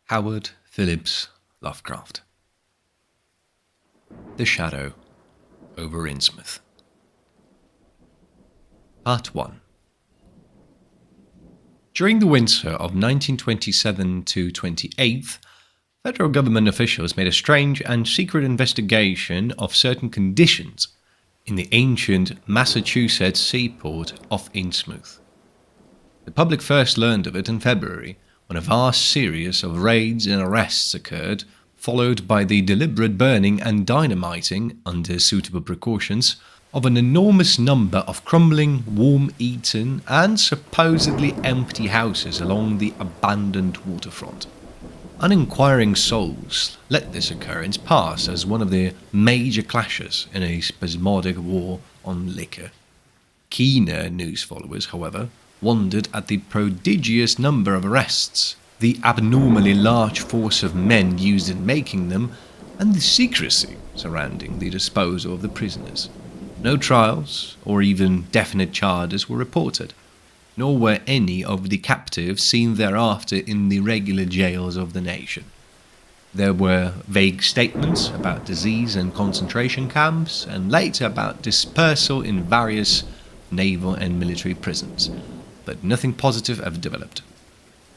Howard Phillips Lovecraft. The Shadow over Innsmouth. Part 1. During the winter of 1927 to 28, federal government officials made a strange and secret investigation of certain conditions in the ancient Massachusetts seaport of Innsmouth. The public first learned of it in February, when a vast series of raids and arrests occurred, followed by the deliberate burning and dynamiting, under suitable precautions, of an enormous number of crumbling, worm-eaten and supposedly empty houses along the abandoned waterfront. Uninquiring souls let this occurrence pass as one of the major clashes in a spasmodic war on liquor. Keener news followers, however, wondered at the prodigious number of arrests, the abnormally large force of men used in making them, and the secrecy surrounding the disposal of the prisoners. No trials or even definite charges were reported, nor were any of the captives seen thereafter in the regular jails of the nation. There were vague statements about disease and concentration camps, and later about dispersal in various naval and military prisons, but nothing positive ever developed.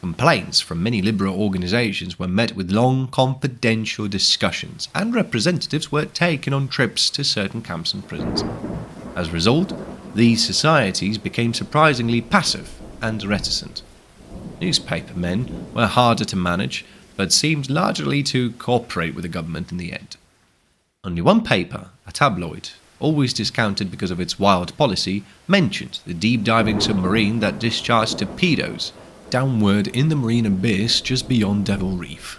Complaints from many liberal organizations were met with long, confidential discussions, and representatives were taken on trips to certain camps and prisons. As a result, these societies became surprisingly passive and reticent. Newspaper men were harder to manage, but seemed largely to cooperate with the government in the end. Only one paper, a tabloid, always discounted because of its wild policy, mentioned the deep-diving submarine that discharged torpedoes downward in the marine abyss just beyond Devil Reef.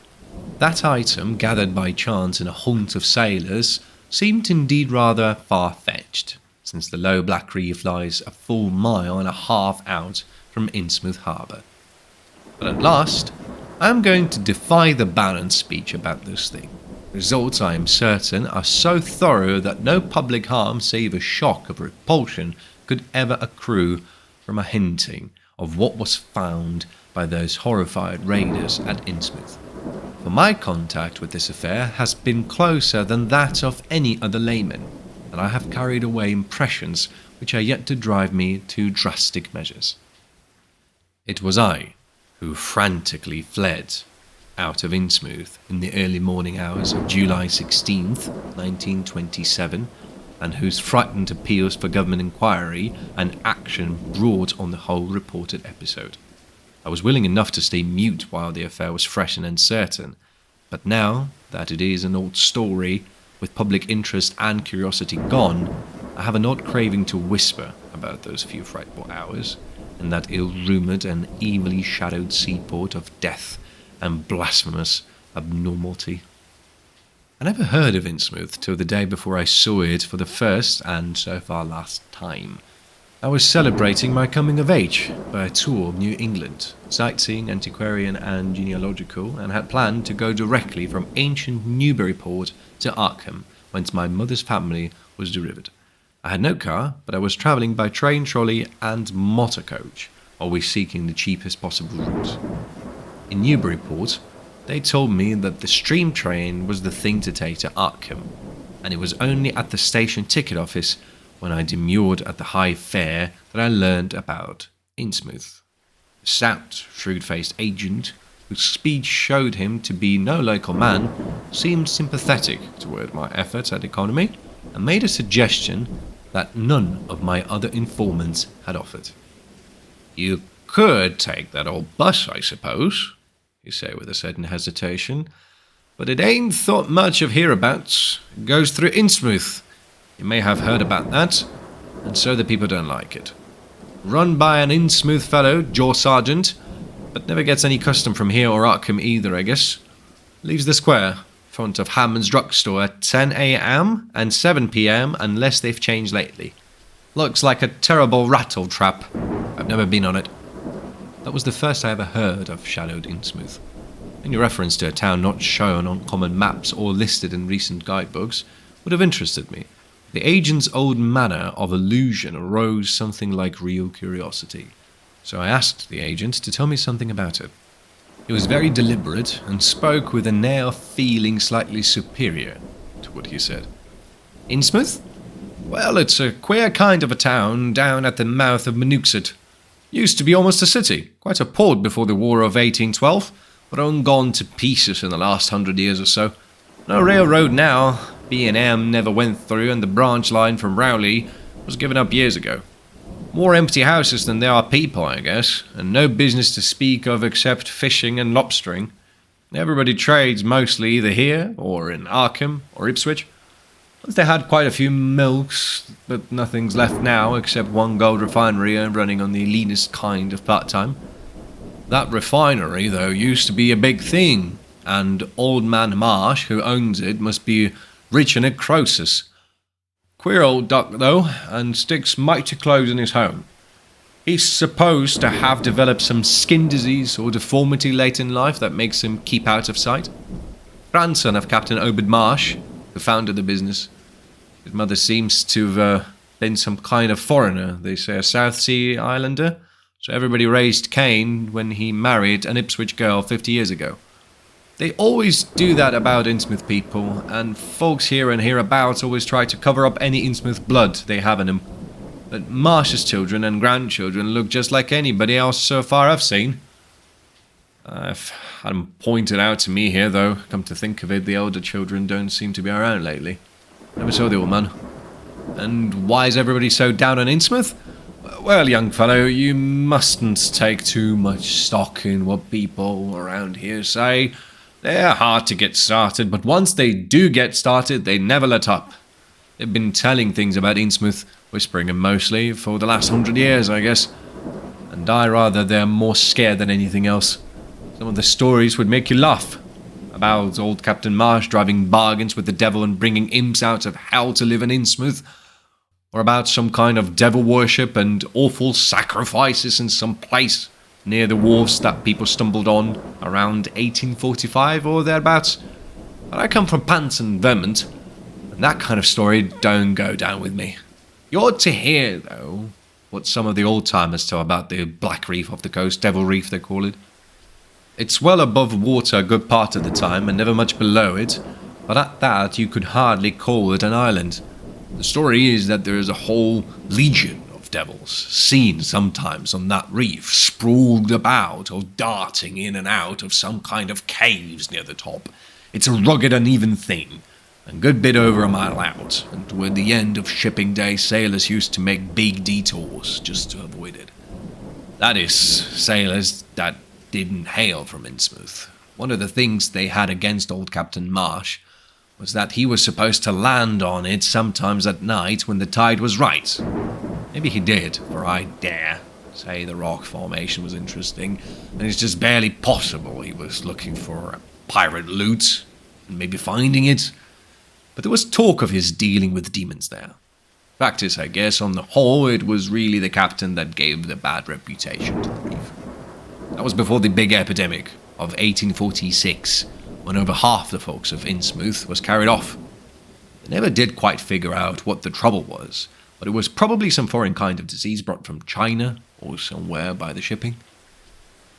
That item, gathered by chance in a haunt of sailors, seemed indeed rather far-fetched, since the low Black Reef lies a full mile and a half out from Innsmouth harbour. But at last, I am going to defy the Baron's speech about this thing. Results, I am certain, are so thorough that no public harm save a shock of repulsion could ever accrue from a hinting of what was found by those horrified raiders at Innsmouth. For my contact with this affair has been closer than that of any other layman, and I have carried away impressions which are yet to drive me to drastic measures. It was I who frantically fled out of Innsmouth in the early morning hours of July 16th, 1927, and whose frightened appeals for government inquiry and action brought on the whole reported episode. I was willing enough to stay mute while the affair was fresh and uncertain, but now that it is an old story, with public interest and curiosity gone, I have an odd craving to whisper about those few frightful hours in that ill-rumoured and evilly shadowed seaport of death and blasphemous abnormality. I never heard of Innsmouth till the day before I saw it for the first and so far last time. I was celebrating my coming of age by a tour of New England, sightseeing, antiquarian and genealogical, and had planned to go directly from ancient Newburyport to Arkham, whence my mother's family was derived. I had no car, but I was travelling by train, trolley and motor coach, always seeking the cheapest possible route. In Newburyport, they told me that the stream train was the thing to take to Arkham, and it was only at the station ticket office when I demurred at the high fare that I learned about Innsmouth. The stout, shrewd-faced agent, whose speech showed him to be no local man, seemed sympathetic toward my efforts at economy, and made a suggestion that none of my other informants had offered. "You could take that old bus, I suppose," you say with a certain hesitation, "but it ain't thought much of hereabouts. It goes through Innsmouth. You may have heard about that, and so the people don't like it. Run by an Innsmouth fellow, Jaw Sergeant, but never gets any custom from here or Arkham either, I guess. Leaves the square, front of Hammond's drugstore, at 10 a.m. and 7 p.m. unless they've changed lately. Looks like a terrible rattle trap. I've never been on it." That was the first I ever heard of shadowed Innsmouth. Any reference to a town not shown on common maps or listed in recent guidebooks would have interested me. The agent's old manner of allusion aroused something like real curiosity, so I asked the agent to tell me something about it. He was very deliberate and spoke with an air of feeling slightly superior to what he said. Innsmouth? Well, it's a queer kind of a town down at the mouth of Manuxet. Used to be almost a city, quite a port before the War of 1812, but all gone to pieces in the last 100 years or so. No railroad now. B&M never went through, and the branch line from Rowley was given up years ago. More empty houses than there are people, I guess, and no business to speak of except fishing and lobstering. Everybody trades mostly either here, or in Arkham, or Ipswich. Once they had quite a few milks, but nothing's left now except one gold refinery running on the leanest kind of part-time. That refinery, though, used to be a big thing, and Old Man Marsh, who owns it, must be rich in a Croesus. Queer old duck, though, and sticks mighty close in his home. He's supposed to have developed some skin disease or deformity late in life that makes him keep out of sight. Grandson of Captain Obed Marsh, who founded the business. His mother seems to have been some kind of foreigner, they say a South Sea Islander, so everybody raised Cain when he married an Ipswich girl 50 years ago. They always do that about Innsmouth people, and folks here and hereabouts always try to cover up any Innsmouth blood they have in them. But Marsh's children and grandchildren look just like anybody else so far I've seen. I've had them pointed out to me here, though. Come to think of it, the older children don't seem to be around lately. Never saw the old man. And why is everybody so down on Innsmouth? Well, young fellow, you mustn't take too much stock in what people around here say. They're hard to get started, but once they do get started, they never let up. They've been telling things about Innsmouth, whispering them mostly, for the last 100 years, I guess. And I rather they're more scared than anything else. Some of the stories would make you laugh. About old Captain Marsh driving bargains with the devil and bringing imps out of hell to live in Innsmouth. Or about some kind of devil worship and awful sacrifices in some place near the wharfs that people stumbled on around 1845 or thereabouts. But I come from Panton, Vermont, and that kind of story don't go down with me. You ought to hear, though, what some of the old-timers tell about the Black Reef off the coast, Devil Reef they call it. It's well above water a good part of the time and never much below it, but at that you could hardly call it an island. The story is that there is a whole legion of devils seen sometimes on that reef, sprawled about or darting in and out of some kind of caves near the top. It's a rugged, uneven thing, a good bit over a mile out, and toward the end of shipping day, sailors used to make big detours just to avoid it. That is, sailors that didn't hail from Innsmouth. One of the things they had against old Captain Marsh was that he was supposed to land on it sometimes at night when the tide was right. Maybe he did, for I dare say the rock formation was interesting, and it's just barely possible he was looking for pirate loot, and maybe finding it. But there was talk of his dealing with demons there. Fact is, I guess, on the whole, it was really the captain that gave the bad reputation to the reef. That was before the big epidemic of 1846, when over half the folks of Innsmouth was carried off. They never did quite figure out what the trouble was, but it was probably some foreign kind of disease brought from China or somewhere by the shipping.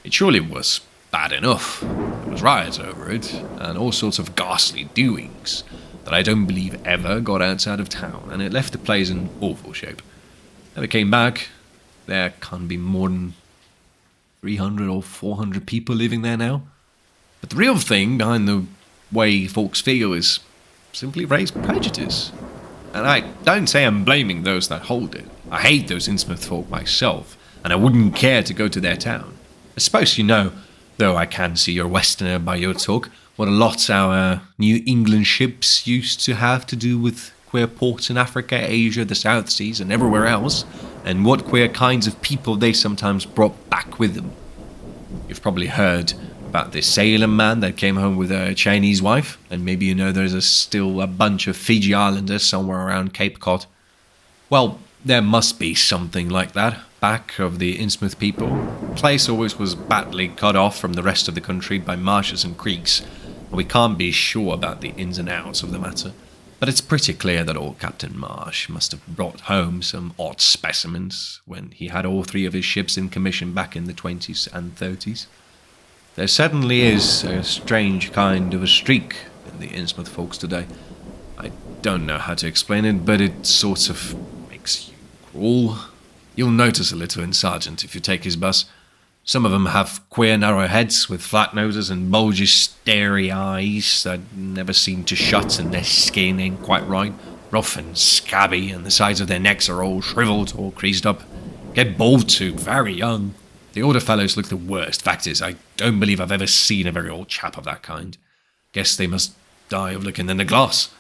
It surely was bad enough. There was riots over it, and all sorts of ghastly doings that I don't believe ever got outside of town, and it left the place in awful shape. Never came back. There can't be more than 300 or 400 people living there now. But the real thing behind the way folks feel is simply race prejudice. And I don't say I'm blaming those that hold it. I hate those Innsmouth folk myself, and I wouldn't care to go to their town. I suppose you know, though I can see you're Westerner by your talk, what a lot our New England ships used to have to do with queer ports in Africa, Asia, the South Seas, and everywhere else, and what queer kinds of people they sometimes brought back with them. You've probably heard about this Salem man that came home with a Chinese wife, and maybe you know there's still a bunch of Fiji Islanders somewhere around Cape Cod. Well, there must be something like that back of the Innsmouth people. The place always was badly cut off from the rest of the country by marshes and creeks, and we can't be sure about the ins and outs of the matter. But it's pretty clear that old Captain Marsh must have brought home some odd specimens when he had all three of his ships in commission back in the 20s and 30s. There certainly is a strange kind of a streak in the Innsmouth folks today. I don't know how to explain it, but it sort of makes you crawl. You'll notice a little in Sargent if you take his bus. Some of them have queer narrow heads with flat noses and bulgy starey eyes that never seem to shut, and their skin ain't quite right. Rough and scabby, and the sides of their necks are all shriveled or creased up. Get bald too, very young. The older fellows look the worst. Fact is, I don't believe I've ever seen a very old chap of that kind. Guess they must die of looking in the glass.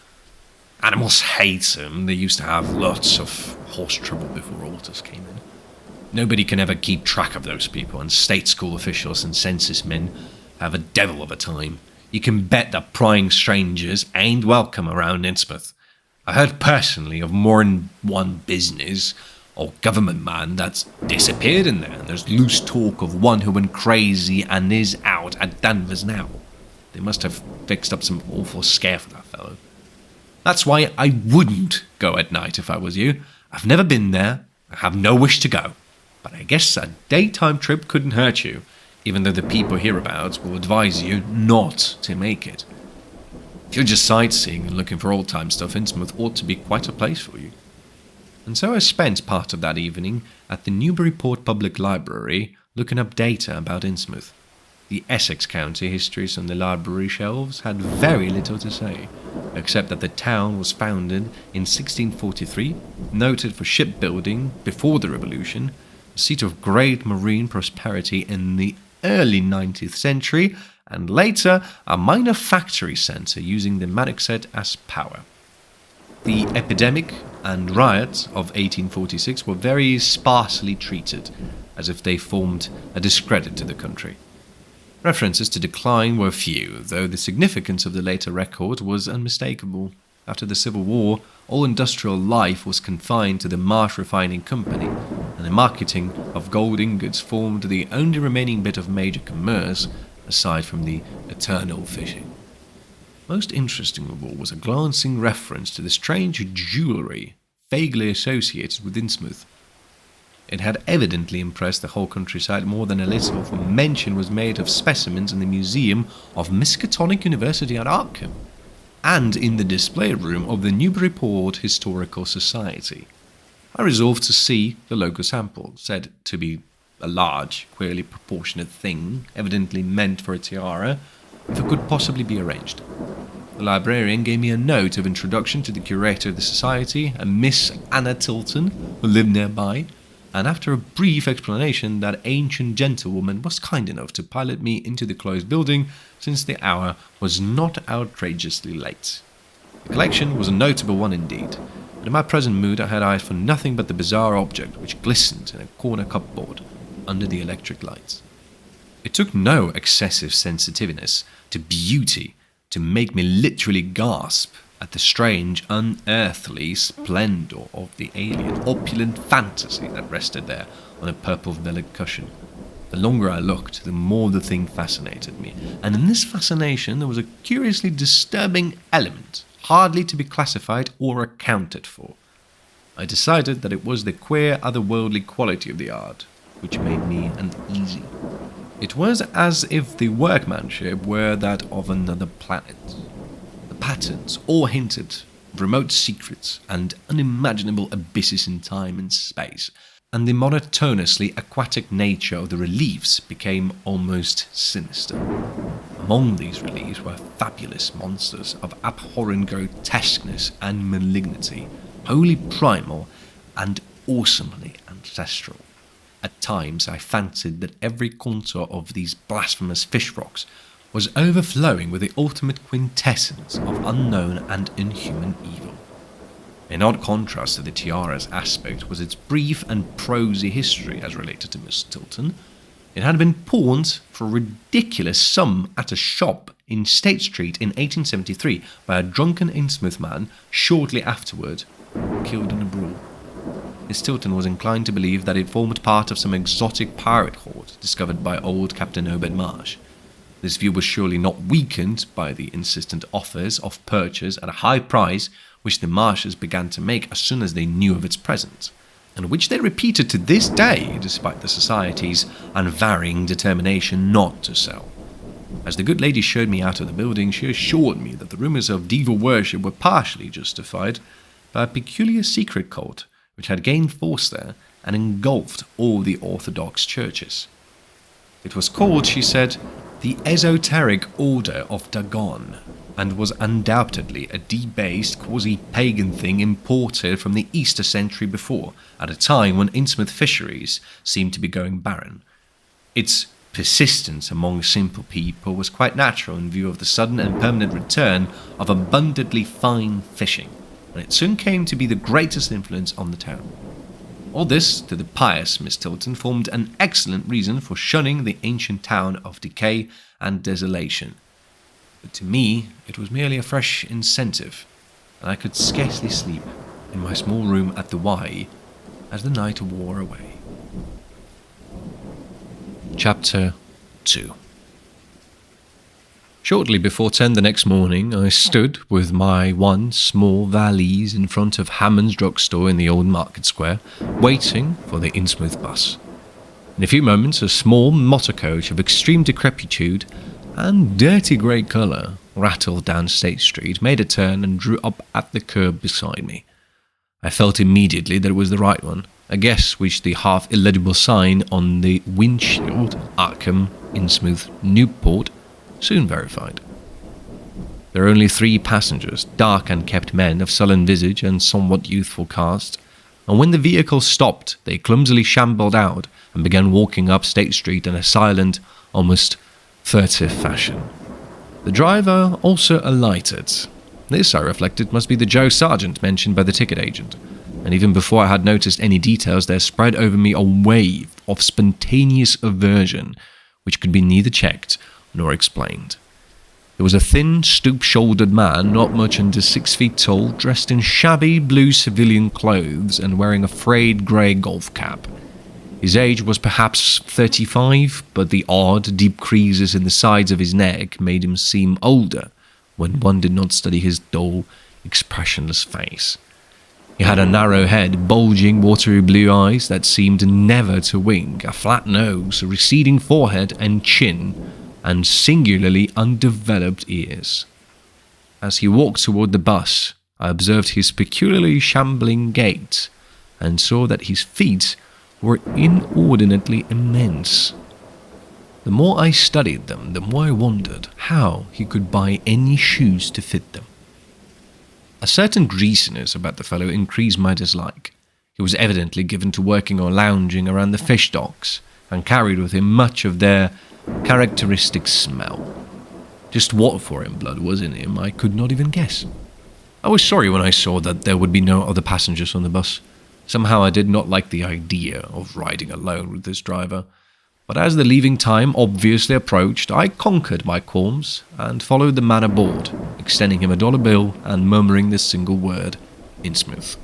Animals hate them. They used to have lots of horse trouble before altars came in. Nobody can ever keep track of those people, and state school officials and census men have a devil of a time. You can bet that prying strangers ain't welcome around Innsmouth. I heard personally of more than one business or government man that's disappeared in there, and there's loose talk of one who went crazy and is out at Danvers now. They must have fixed up some awful scare for that fellow. That's why I wouldn't go at night if I was you. I've never been there. I have no wish to go. But I guess a daytime trip couldn't hurt you, even though the people hereabouts will advise you not to make it. If you're just sightseeing and looking for old-time stuff, Innsmouth ought to be quite a place for you. And so I spent part of that evening at the Newburyport Public Library looking up data about Innsmouth. The Essex County histories on the library shelves had very little to say, except that the town was founded in 1643, noted for shipbuilding before the Revolution, a seat of great marine prosperity in the early 19th century, and later a minor factory centre using the Manoxet as power. The epidemic and riots of 1846 were very sparsely treated, as if they formed a discredit to the country. References to decline were few, though the significance of the later record was unmistakable. After the Civil War, all industrial life was confined to the Marsh Refining Company, and the marketing of gold ingots formed the only remaining bit of major commerce, aside from the eternal fishing. Most interesting of all was a glancing reference to the strange jewellery vaguely associated with Innsmouth. It had evidently impressed the whole countryside more than a little, for mention was made of specimens in the museum of Miskatonic University at Arkham, and in the display room of the Newburyport Historical Society. I resolved to see the local sample, said to be a large, queerly proportionate thing, evidently meant for a tiara, if it could possibly be arranged. The librarian gave me a note of introduction to the curator of the society, a Miss Anna Tilton, who lived nearby, and after a brief explanation, that ancient gentlewoman was kind enough to pilot me into the closed building, since the hour was not outrageously late. The collection was a notable one indeed, but in my present mood I had eyes for nothing but the bizarre object which glistened in a corner cupboard under the electric lights. It took no excessive sensitiveness to beauty to make me literally gasp at the strange, unearthly splendour of the alien, opulent fantasy that rested there on a purple velvet cushion. The longer I looked, the more the thing fascinated me, and in this fascination there was a curiously disturbing element, hardly to be classified or accounted for. I decided that it was the queer, otherworldly quality of the art which made me uneasy. It was as if the workmanship were that of another planet. The patterns all hinted of remote secrets and unimaginable abysses in time and space, and the monotonously aquatic nature of the reliefs became almost sinister. Among these reliefs were fabulous monsters of abhorrent grotesqueness and malignity, wholly primal and awesomely ancestral. At times I fancied that every contour of these blasphemous fish rocks was overflowing with the ultimate quintessence of unknown and inhuman evil. In odd contrast to the tiara's aspect was its brief and prosy history as related to Miss Tilton. It had been pawned for a ridiculous sum at a shop in State Street in 1873 by a drunken Innsmouth man, shortly afterward killed in a brawl. Miss Tilton was inclined to believe that it formed part of some exotic pirate hoard discovered by old Captain Obed Marsh. This view was surely not weakened by the insistent offers of purchase at a high price which the Marshes began to make as soon as they knew of its presence, and which they repeated to this day despite the Society's unvarying determination not to sell. As the good lady showed me out of the building, she assured me that the rumours of devil worship were partially justified by a peculiar secret cult which had gained force there and engulfed all the Orthodox churches. It was called, she said, the Esoteric Order of Dagon, and was undoubtedly a debased, quasi-pagan thing imported from the East a century before, at a time when Innsmouth fisheries seemed to be going barren. Its persistence among simple people was quite natural in view of the sudden and permanent return of abundantly fine fishing, and it soon came to be the greatest influence on the town. All this, to the pious Miss Tilton, formed an excellent reason for shunning the ancient town of decay and desolation. But to me, it was merely a fresh incentive, and I could scarcely sleep in my small room at the Y as the night wore away. Chapter 2. Shortly before 10 the next morning, I stood with my one small valise in front of Hammond's drugstore in the old market square, waiting for the Innsmouth bus. In a few moments, a small motor coach of extreme decrepitude and dirty grey colour rattled down State Street, made a turn and drew up at the curb beside me. I felt immediately that it was the right one, a guess which the half-illegible sign on the windshield, Arkham, Innsmouth, Newport, soon verified. There were only 3 passengers, dark unkempt men of sullen visage and somewhat youthful cast, and when the vehicle stopped, they clumsily shambled out and began walking up State Street in a silent, almost furtive fashion. The driver also alighted. This, I reflected, must be the Joe Sargent mentioned by the ticket agent, and even before I had noticed any details, there spread over me a wave of spontaneous aversion which could be neither checked nor explained. There was a thin, stoop-shouldered man, not much under 6 feet tall, dressed in shabby blue civilian clothes and wearing a frayed grey golf cap. His age was perhaps 35, but the odd, deep creases in the sides of his neck made him seem older when one did not study his dull, expressionless face. He had a narrow head, bulging, watery blue eyes that seemed never to wink, a flat nose, a receding forehead and chin, and singularly undeveloped ears. As he walked toward the bus, I observed his peculiarly shambling gait, and saw that his feet were inordinately immense. The more I studied them, the more I wondered how he could buy any shoes to fit them. A certain greasiness about the fellow increased my dislike. He was evidently given to working or lounging around the fish docks, and carried with him much of their characteristic smell. Just what foreign blood was in him, I could not even guess. I was sorry when I saw that there would be no other passengers on the bus. Somehow I did not like the idea of riding alone with this driver. But as the leaving time obviously approached, I conquered my qualms and followed the man aboard, extending him a $1 bill and murmuring this single word, Innsmouth.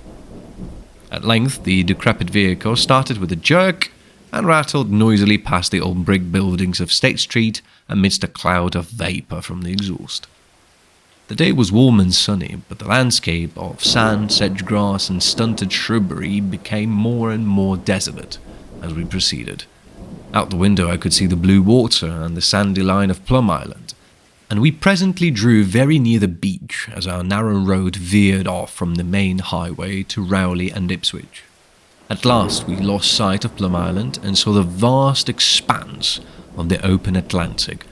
At length, the decrepit vehicle started with a jerk and rattled noisily past the old brick buildings of State Street amidst a cloud of vapour from the exhaust. The day was warm and sunny, but the landscape of sand, sedge grass and stunted shrubbery became more and more desolate as we proceeded. Out the window I could see the blue water and the sandy line of Plum Island, and we presently drew very near the beach as our narrow road veered off from the main highway to Rowley and Ipswich. At last we lost sight of Plum Island and saw the vast expanse of the open Atlantic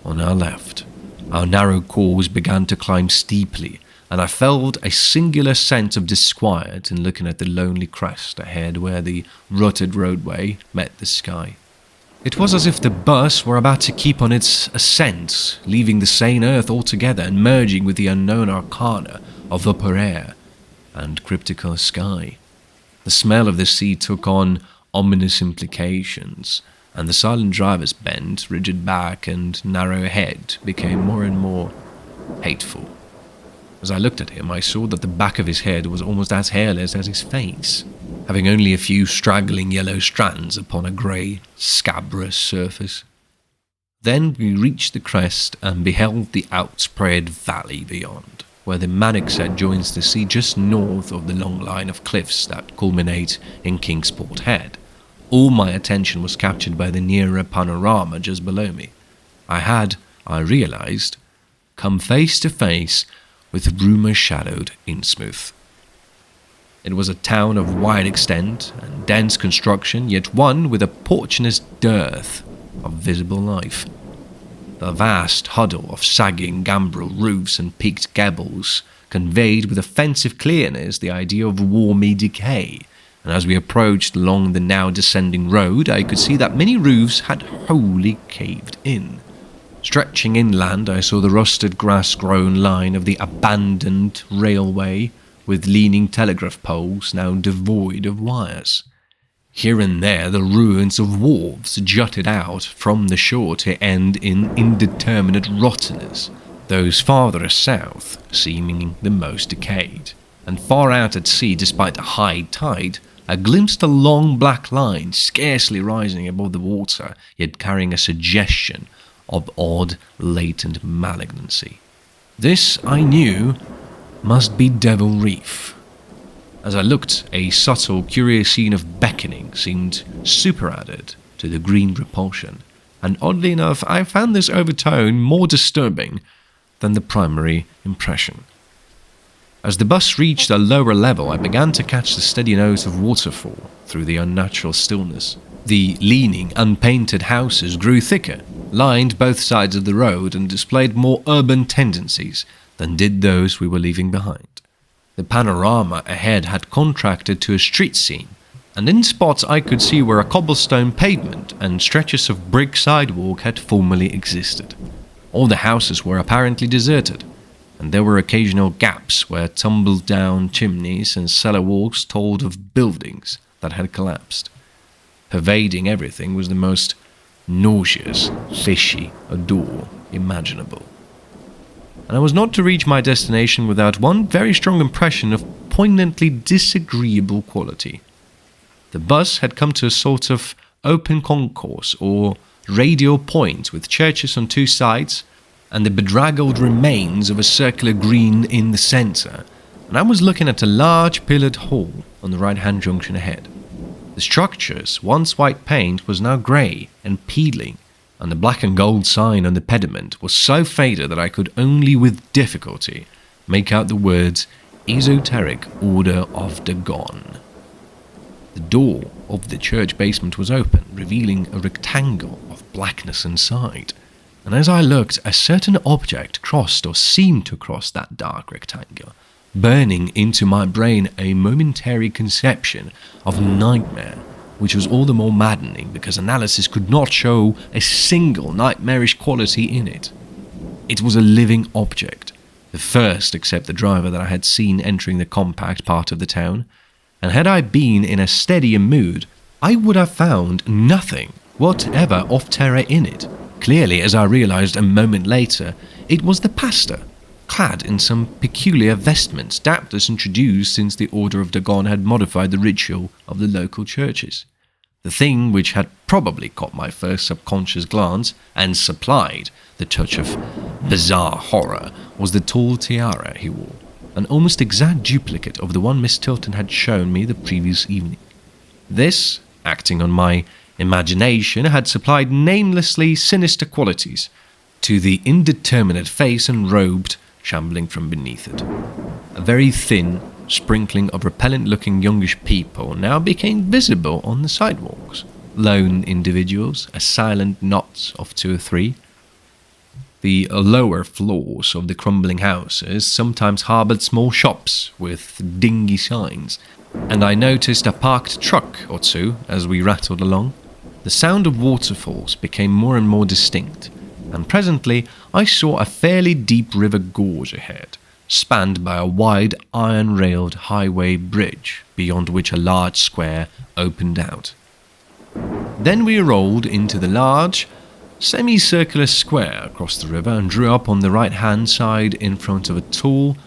on our left. Our narrow course began to climb steeply, and I felt a singular sense of disquiet in looking at the lonely crest ahead where the rutted roadway met the sky. It was as if the bus were about to keep on its ascent, leaving the sane earth altogether and merging with the unknown arcana of upper air and cryptical sky. The smell of the sea took on ominous implications, and the silent driver's bent, rigid back and narrow head became more and more hateful. As I looked at him, I saw that the back of his head was almost as hairless as his face, having only a few straggling yellow strands upon a grey, scabrous surface. Then we reached the crest and beheld the outspread valley beyond, where the Manickset joins the sea just north of the long line of cliffs that culminate in Kingsport Head. All my attention was captured by the nearer panorama just below me. I had, I realised, come face to face with rumour-shadowed Innsmouth. It was a town of wide extent and dense construction, yet one with a portentous dearth of visible life. The vast huddle of sagging gambrel roofs and peaked gables conveyed with offensive clearness the idea of warmy decay, and as we approached along the now descending road, I could see that many roofs had wholly caved in. Stretching inland, I saw the rusted grass-grown line of the abandoned railway, with leaning telegraph poles now devoid of wires. Here and there the ruins of wharves jutted out from the shore to end in indeterminate rottenness, those farther south seeming the most decayed. And far out at sea, despite the high tide, I glimpsed a long black line scarcely rising above the water, yet carrying a suggestion of odd latent malignancy. This, I knew, must be Devil Reef. As I looked, a subtle, curious scene of beckoning seemed superadded to the green repulsion, and oddly enough, I found this overtone more disturbing than the primary impression. As the bus reached a lower level, I began to catch the steady notes of waterfall through the unnatural stillness. The leaning, unpainted houses grew thicker, lined both sides of the road, and displayed more urban tendencies than did those we were leaving behind. The panorama ahead had contracted to a street scene, and in spots I could see where a cobblestone pavement and stretches of brick sidewalk had formerly existed. All the houses were apparently deserted, and there were occasional gaps where tumbled-down chimneys and cellar walks told of buildings that had collapsed. Pervading everything was the most nauseous, fishy odor imaginable. And I was not to reach my destination without one very strong impression of poignantly disagreeable quality. The bus had come to a sort of open concourse or radial point with churches on two sides and the bedraggled remains of a circular green in the centre, and I was looking at a large pillared hall on the right-hand junction ahead. The structure's once white paint was now grey and peeling, and the black and gold sign on the pediment was so faded that I could only with difficulty make out the words Esoteric Order of Dagon. The door of the church basement was open, revealing a rectangle of blackness inside, and as I looked, a certain object crossed or seemed to cross that dark rectangle, burning into my brain a momentary conception of nightmare, which was all the more maddening because analysis could not show a single nightmarish quality in it. It was a living object, the first except the driver that I had seen entering the compact part of the town, and had I been in a steadier mood, I would have found nothing whatever of terror in it. Clearly, as I realized a moment later, it was the pastor, clad in some peculiar vestments, doubtless introduced since the Order of Dagon had modified the ritual of the local churches. The thing which had probably caught my first subconscious glance and supplied the touch of bizarre horror was the tall tiara he wore, an almost exact duplicate of the one Miss Tilton had shown me the previous evening. This, acting on my imagination, had supplied namelessly sinister qualities to the indeterminate face and robed shambling from beneath it. A very thin sprinkling of repellent-looking youngish people now became visible on the sidewalks. Lone individuals, a silent knot of 2 or 3. The lower floors of the crumbling houses sometimes harboured small shops with dingy signs, and I noticed a parked truck or two as we rattled along. The sound of waterfalls became more and more distinct, and presently I saw a fairly deep river gorge ahead, spanned by a wide iron-railed highway bridge, beyond which a large square opened out. Then we rolled into the large, semicircular square across the river and drew up on the right-hand side in front of a tall,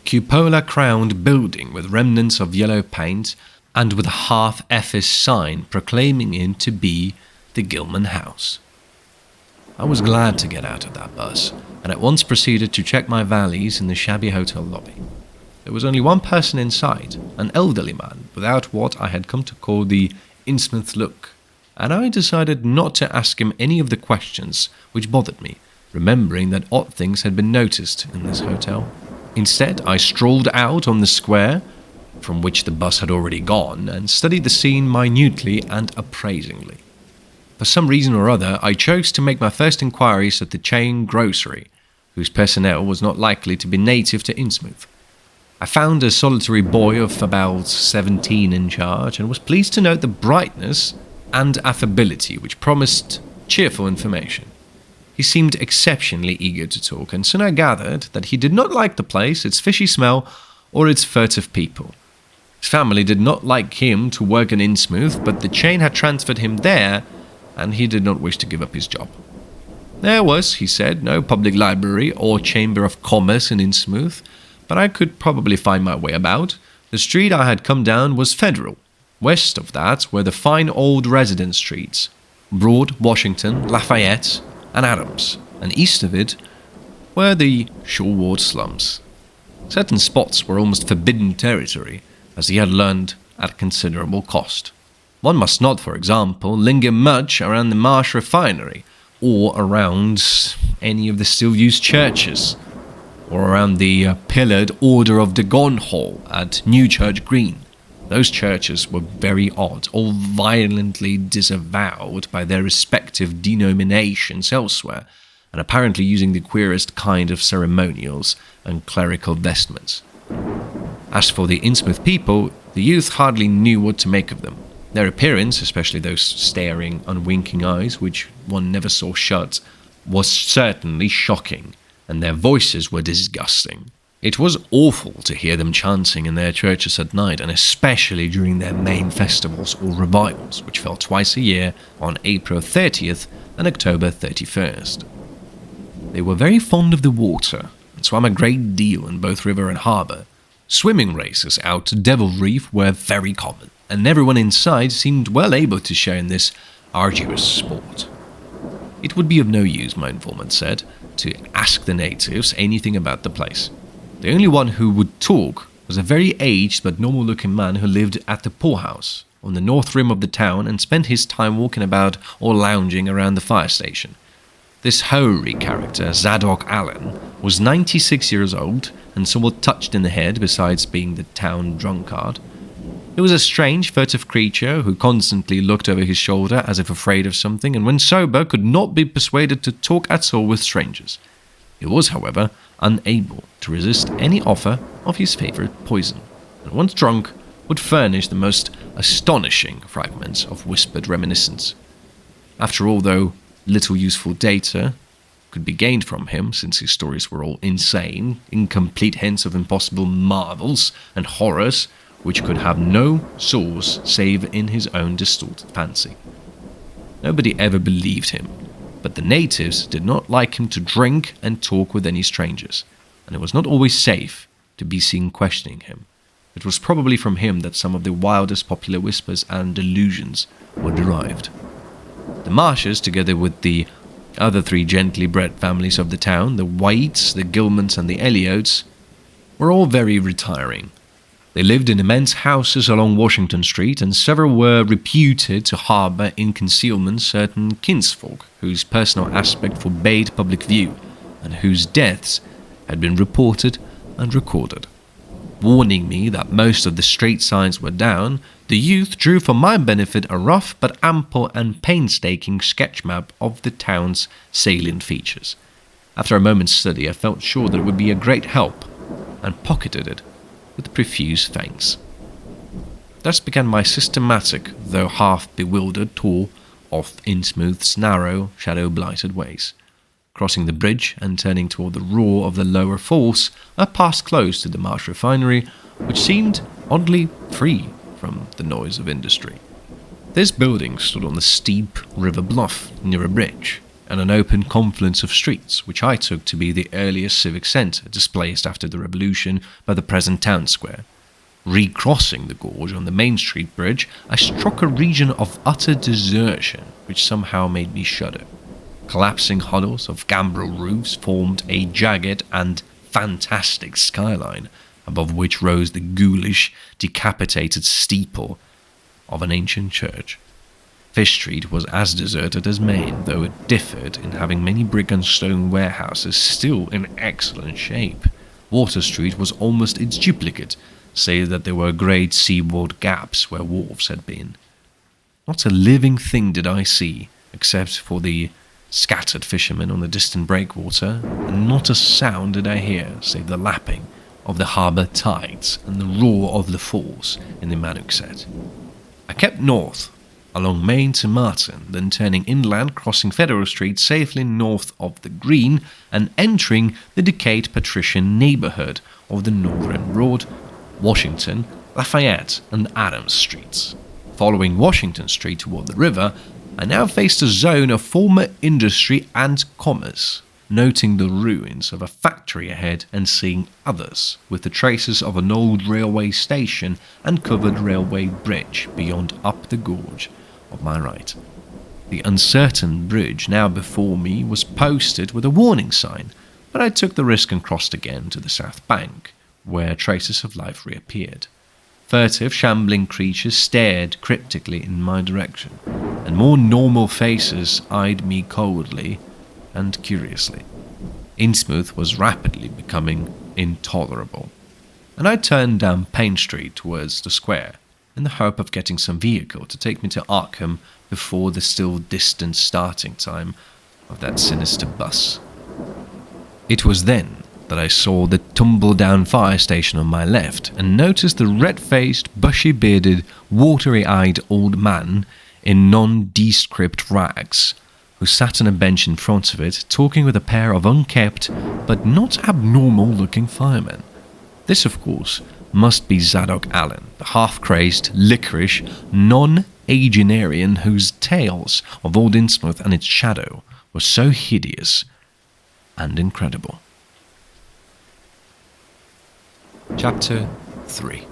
cupola-crowned building with remnants of yellow paint and with a half-effice sign proclaiming it to be the Gilman House. I was glad to get out of that bus, and at once proceeded to check my valise in the shabby hotel lobby. There was only one person in sight, an elderly man, without what I had come to call the Innsmouth look, and I decided not to ask him any of the questions which bothered me, remembering that odd things had been noticed in this hotel. Instead, I strolled out on the square, from which the bus had already gone, and studied the scene minutely and appraisingly. For some reason or other, I chose to make my first inquiries at the chain grocery, whose personnel was not likely to be native to Innsmouth. I found a solitary boy of about 17 in charge, and was pleased to note the brightness and affability which promised cheerful information. He seemed exceptionally eager to talk, and soon I gathered that he did not like the place, its fishy smell, or its furtive people. His family did not like him to work in Innsmouth, but the chain had transferred him there, and he did not wish to give up his job. There was, he said, no public library or chamber of commerce in Innsmouth, but I could probably find my way about. The street I had come down was Federal. West of that were the fine old residence streets, Broad, Washington, Lafayette, and Adams, and east of it were the shoreward slums. Certain spots were almost forbidden territory, as he had learned at considerable cost. One must not, for example, linger much around the Marsh refinery, or around any of the still-used churches, or around the pillared Order of Dagon Hall at Newchurch Green. Those churches were very odd, all violently disavowed by their respective denominations elsewhere, and apparently using the queerest kind of ceremonials and clerical vestments. As for the Innsmouth people, the youth hardly knew what to make of them. Their appearance, especially those staring, unwinking eyes which one never saw shut, was certainly shocking, and their voices were disgusting. It was awful to hear them chanting in their churches at night, and especially during their main festivals or revivals, which fell twice a year on April 30th and October 31st. They were very fond of the water, and swam a great deal in both river and harbour. Swimming races out to Devil Reef were very common, and everyone inside seemed well able to share in this arduous sport. It would be of no use, my informant said, to ask the natives anything about the place. The only one who would talk was a very aged but normal-looking man who lived at the poorhouse on the north rim of the town and spent his time walking about or lounging around the fire station. This hoary character, Zadok Allen, was 96 years old and somewhat touched in the head besides being the town drunkard. He was a strange, furtive creature who constantly looked over his shoulder as if afraid of something, and when sober could not be persuaded to talk at all with strangers. He was, however, unable to resist any offer of his favourite poison, and once drunk would furnish the most astonishing fragments of whispered reminiscence. After all, though little useful data could be gained from him, since his stories were all insane, incomplete hints of impossible marvels and horrors which could have no source save in his own distorted fancy. Nobody ever believed him, but the natives did not like him to drink and talk with any strangers, and it was not always safe to be seen questioning him. It was probably from him that some of the wildest popular whispers and delusions were derived. The Marshes, together with the other three gently bred families of the town, the Whites, the Gilmans, and the Elliots, were all very retiring. They lived in immense houses along Washington Street, and several were reputed to harbour in concealment certain kinsfolk whose personal aspect forbade public view, and whose deaths had been reported and recorded. Warning me that most of the street signs were down, the youth drew for my benefit a rough but ample and painstaking sketch map of the town's salient features. After a moment's study, I felt sure that it would be a great help, and pocketed it with profuse thanks. Thus began my systematic, though half-bewildered, tour of Innsmouth's narrow, shadow-blighted ways. Crossing the bridge and turning toward the roar of the lower falls, I passed close to the Marsh refinery, which seemed oddly free from the noise of industry. This building stood on the steep river bluff near a bridge, and an open confluence of streets, which I took to be the earliest civic centre displaced after the revolution by the present town square. Recrossing the gorge on the Main Street bridge, I struck a region of utter desertion which somehow made me shudder. Collapsing huddles of gambrel roofs formed a jagged and fantastic skyline, above which rose the ghoulish, decapitated steeple of an ancient church. Fish Street was as deserted as Main, though it differed in having many brick and stone warehouses still in excellent shape. Water Street was almost its duplicate, save that there were great seaward gaps where wharves had been. Not a living thing did I see, except for the scattered fishermen on the distant breakwater, and not a sound did I hear save the lapping of the harbour tides and the roar of the falls in the Manukset. I kept north, along Main to Martin, then turning inland, crossing Federal Street safely north of the Green, and entering the decayed patrician neighbourhood of the Northern Road, Washington, Lafayette and Adams Streets. Following Washington Street toward the river, I now faced a zone of former industry and commerce, noting the ruins of a factory ahead and seeing others with the traces of an old railway station and covered railway bridge beyond up the gorge of my right. The uncertain bridge now before me was posted with a warning sign, but I took the risk and crossed again to the south bank, where traces of life reappeared. Furtive, shambling creatures stared cryptically in my direction, and more normal faces eyed me coldly and curiously. Innsmouth was rapidly becoming intolerable, and I turned down Payne Street towards the square, in the hope of getting some vehicle to take me to Arkham before the still distant starting time of that sinister bus. It was then that I saw the tumble-down fire station on my left and noticed the red-faced, bushy-bearded, watery-eyed old man in nondescript rags who sat on a bench in front of it talking with a pair of unkempt but not abnormal-looking firemen. This, of course, must be Zadok Allen, the half-crazed, licorice, non-agenarian whose tales of Old Innsmouth and its shadow were so hideous and incredible. Chapter 3.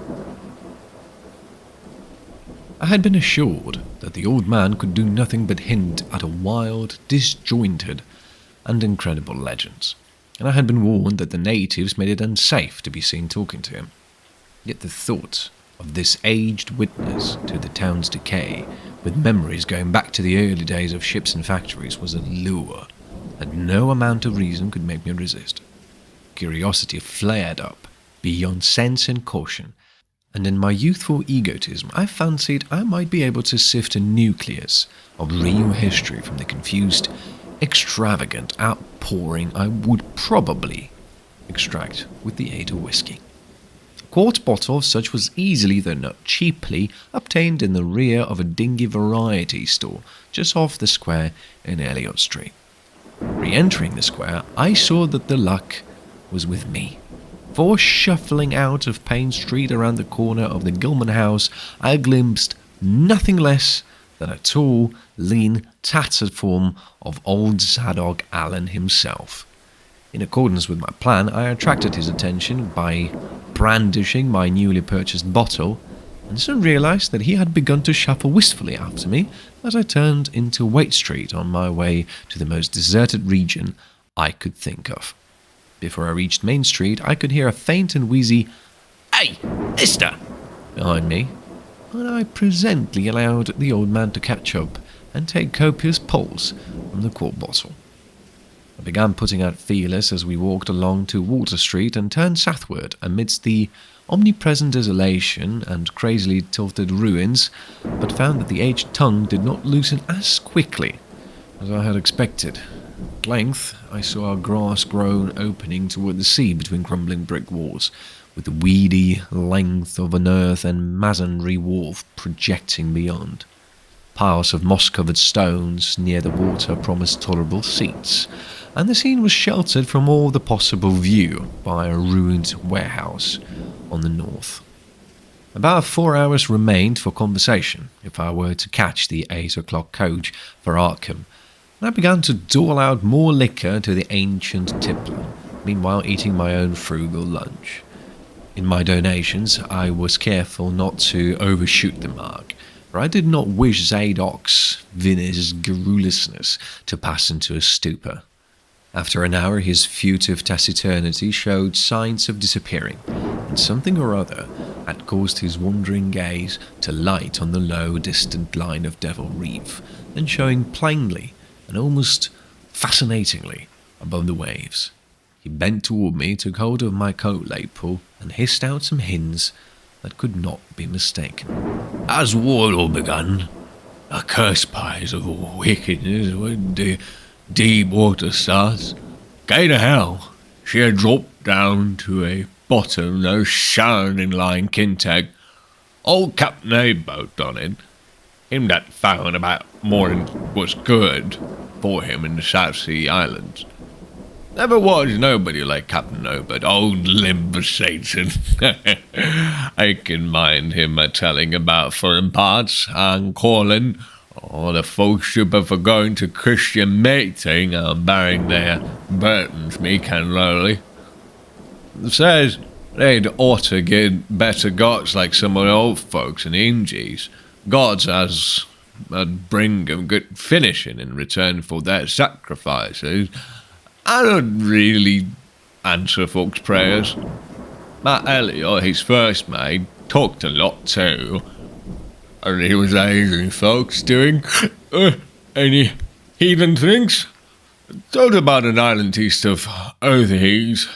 I had been assured that the old man could do nothing but hint at a wild, disjointed, and incredible legends, and I had been warned that the natives made it unsafe to be seen talking to him. Yet the thought of this aged witness to the town's decay, with memories going back to the early days of ships and factories, was a lure that no amount of reason could make me resist. Curiosity flared up beyond sense and caution, and in my youthful egotism I fancied I might be able to sift a nucleus of real history from the confused, extravagant outpouring I would probably extract with the aid of whiskey. A quart bottle of such was easily, though not cheaply, obtained in the rear of a dingy variety store just off the square in Elliot Street. Re-entering the square, I saw that the luck was with me. For shuffling out of Payne Street around the corner of the Gilman house, I glimpsed nothing less than a tall, lean, tattered form of old Zadok Allen himself. In accordance with my plan, I attracted his attention by brandishing my newly purchased bottle, and soon realized that he had begun to shuffle wistfully after me as I turned into Waite Street on my way to the most deserted region I could think of. Before I reached Main Street, I could hear a faint and wheezy, "Hey, mister!" behind me, and I presently allowed the old man to catch up and take copious pulls from the quart bottle. I began putting out feelers as we walked along to Water Street and turned southward amidst the omnipresent desolation and crazily tilted ruins, but found that the aged tongue did not loosen as quickly as I had expected. At length, I saw a grass-grown opening toward the sea between crumbling brick walls, with the weedy length of an earth and masonry wharf projecting beyond. Piles of moss-covered stones near the water promised tolerable seats, and the scene was sheltered from all the possible view by a ruined warehouse on the north. About 4 hours remained for conversation if I were to catch the 8 o'clock coach for Arkham, and I began to dole out more liquor to the ancient tippler, meanwhile eating my own frugal lunch. In my donations, I was careful not to overshoot the mark, for I did not wish Zadok's vinous garrulousness to pass into a stupor. After an hour, his furtive taciturnity showed signs of disappearing, and something or other had caused his wandering gaze to light on the low, distant line of Devil Reef, and showing plainly and almost fascinatingly above the waves. He bent toward me, took hold of my coat lapel, and hissed out some hints that could not be mistaken. As war all begun, a curse pies of all wickedness when the deep water starts. Gate of hell, she had dropped down to a bottom, no sounding line Kintag. Old Captain A boat on it. Him that found about more than was good for him in the South Sea Islands. Never was nobody like Captain O, but old limber Satan. I can mind him telling about foreign parts and calling all the folks for going to Christian mating and bearing their burdens meek and lowly. Says they'd ought to get better gods like some of the old folks in Ingies. Gods as would bring them good finishing in return for their sacrifices. I don't really answer folks' prayers. Matt Elliot, his first mate, talked a lot too. And he was Asian folks doing any heathen things. Told about an island east of Othies,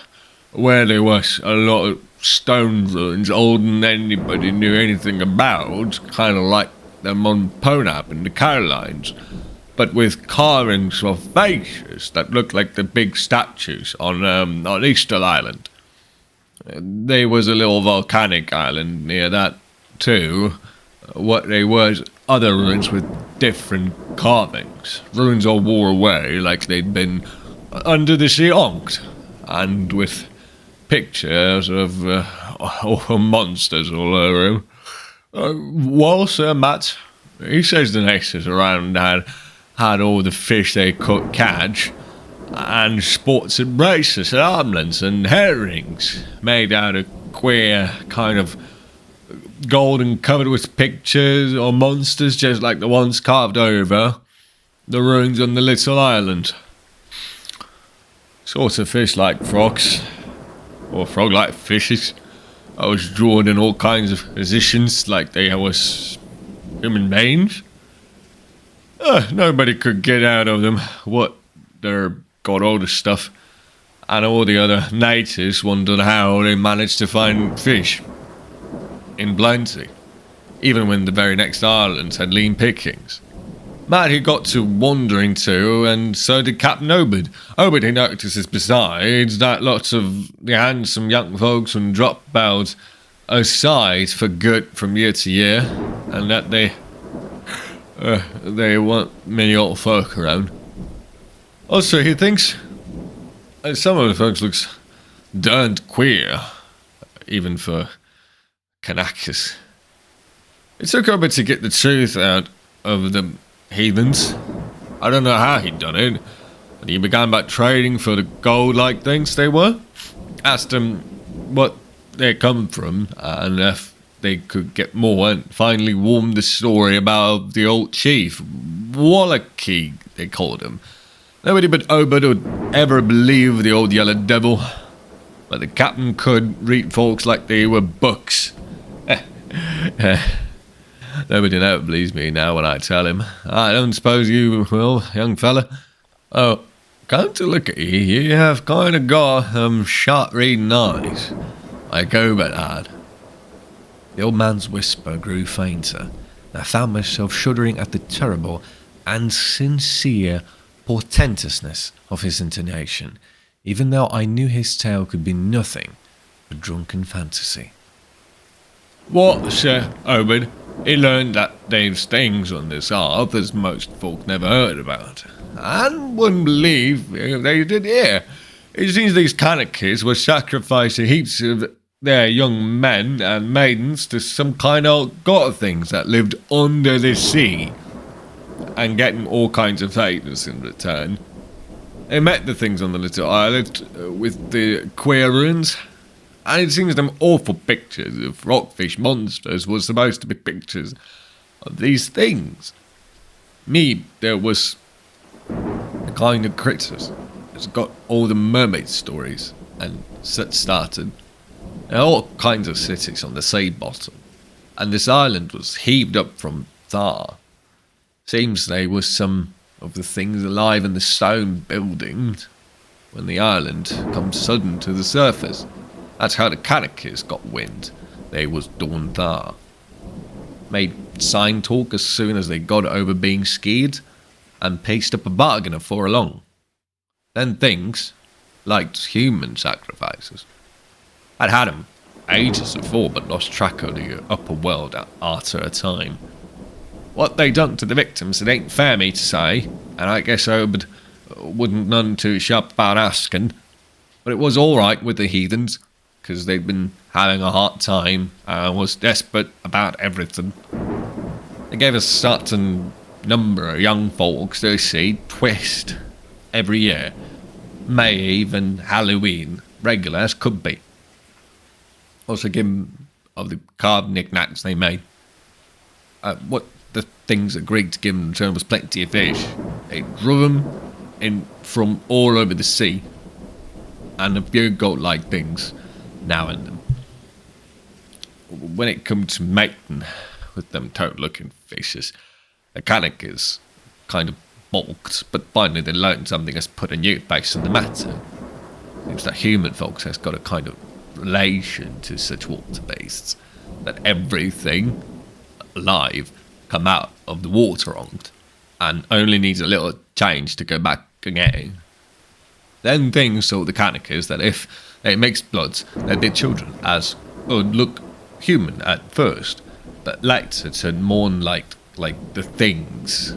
where there was a lot of stone ruins older than anybody knew anything about, kind of like them on Ponap in the Carolines, but with carvings of faces that looked like the big statues on Easter Island. There was a little volcanic island near that too. What they was other ruins with different carvings. Ruins all wore away like they'd been under the sea onked, and with pictures of monsters all over him. Well, Sir Matt, he says the natives around had all the fish they could catch, and sports at braces, armlets and herrings made out of queer kind of gold and covered with pictures or monsters just like the ones carved over the ruins on the little island. Sort of fish like frogs, or frog-like fishes. I was drawn in all kinds of positions like they was human beings. Nobody could get out of them what they got all the stuff, and all the other natives wondered how they managed to find fish in plenty, even when the very next islands had lean pickings. Matt, he got to wandering too, and so did Captain Obed. Obed, he notices besides that lots of the handsome young folks would drop bells aside for good from year to year, and that they weren't many old folk around. Also, he thinks some of the folks looks darned queer, even for Kanakis. It took Obed to get the truth out of the heathens. I don't know how he'd done it, but he began by trading for the gold-like things they were. Asked them what they come from, and if they could get more, and finally warmed the story about the old chief, Wallachie, they called him. Nobody but Obed would ever believe the old yellow devil, but the captain could read folks like they were books. Nobody never believes me now when I tell him. I don't suppose you will, young fella. Oh, come to look at you, you have kind of got sharp reading eyes, like Obed had. The old man's whisper grew fainter, and I found myself shuddering at the terrible and sincere portentousness of his intonation, even though I knew his tale could be nothing but drunken fantasy. What, Sir Obed? He learned that there's things on this earth as most folk never heard about, and wouldn't believe they did hear. It seems these Kanakis were sacrificing heaps of their young men and maidens to some kind of god things that lived under the sea, and getting all kinds of favours in return. They met the things on the little island with the queer ruins, and it seems them awful pictures of rockfish monsters were supposed to be pictures of these things. Me, there was the kind of critters that's got all the mermaid stories, and such started. There are all kinds of cities on the sea bottom, and this island was heaved up from there. Seems they were some of the things alive in the stone buildings when the island comes sudden to the surface. That's how the Kanakas got wind they was done there. Made sign talk as soon as they got over being scared, and pieced up a bargain afore long. Then things, like human sacrifices. I'd had 'em ages before, but lost track of the upper world after a time. What they done to the victims, it ain't fair me to say, and I guess Obed wouldn't none too sharp about asking. But it was alright with the heathens, 'cause they'd been having a hard time and was desperate about everything. They gave a certain number of young folks their seed twist every year, May Eve and Halloween, regular as could be. Also give 'em of the carved knickknacks they made. What the things agreed to give 'em in return was plenty of fish. They drew 'em in from all over the sea, and a few goat-like things now and then. When it come to mating with them toad-looking fishes, the Kanakas kind of balked, but finally they learned something that's put a new face on the matter. Seems that human folks has got a kind of relation to such water beasts, that everything alive come out of the water wronged, and only needs a little change to go back again. Then things told the Kanakas that if they mixed bloods, they'd be children, as would look human at first, but later turned more like the things,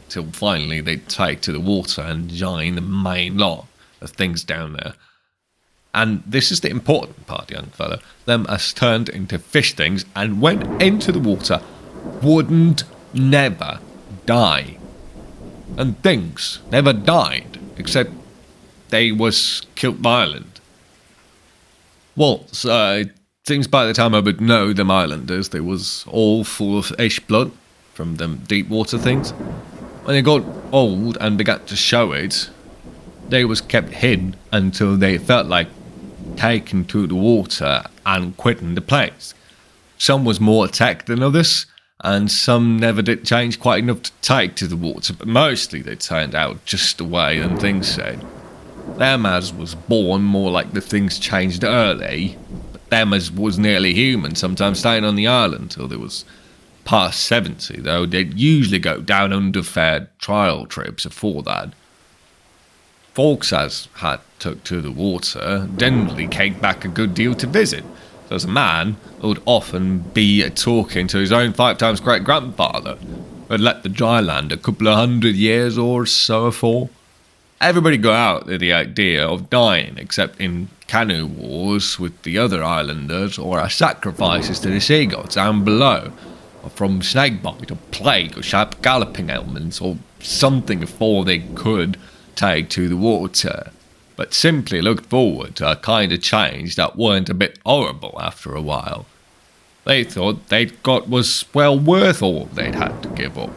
till finally they'd take to the water and join the main lot of things down there. And this is the important part, young fellow. Them as turned into fish things and went into the water wouldn't never die. And things never died, except they was killed violent. Well, so it seems by the time I would know them islanders, they was all full of fish blood from them deep water things. When they got old and began to show it, they was kept hid until they felt like taken to the water and quitting the place. Some was more attacked than others, and some never did change quite enough to take to the water, but mostly they turned out just the way them things said. Them as was born more like the things changed early, but them as was nearly human sometimes staying on the island till they was past 70, though they'd usually go down under fair trial trips afore that. Folks as had took to the water generally came back a good deal to visit. So as a man would often be talking to his own 5 times great-grandfather, who had left the dry land a couple of 100 years or so afore. Everybody got out with the idea of dying, except in canoe wars with the other islanders, or as sacrifices to the sea gods down below, or from snakebite or plague or sharp galloping ailments, or something before they could take to the water, but simply looked forward to a kind of change that weren't a bit horrible after a while. They thought they'd got was well worth all they'd had to give up.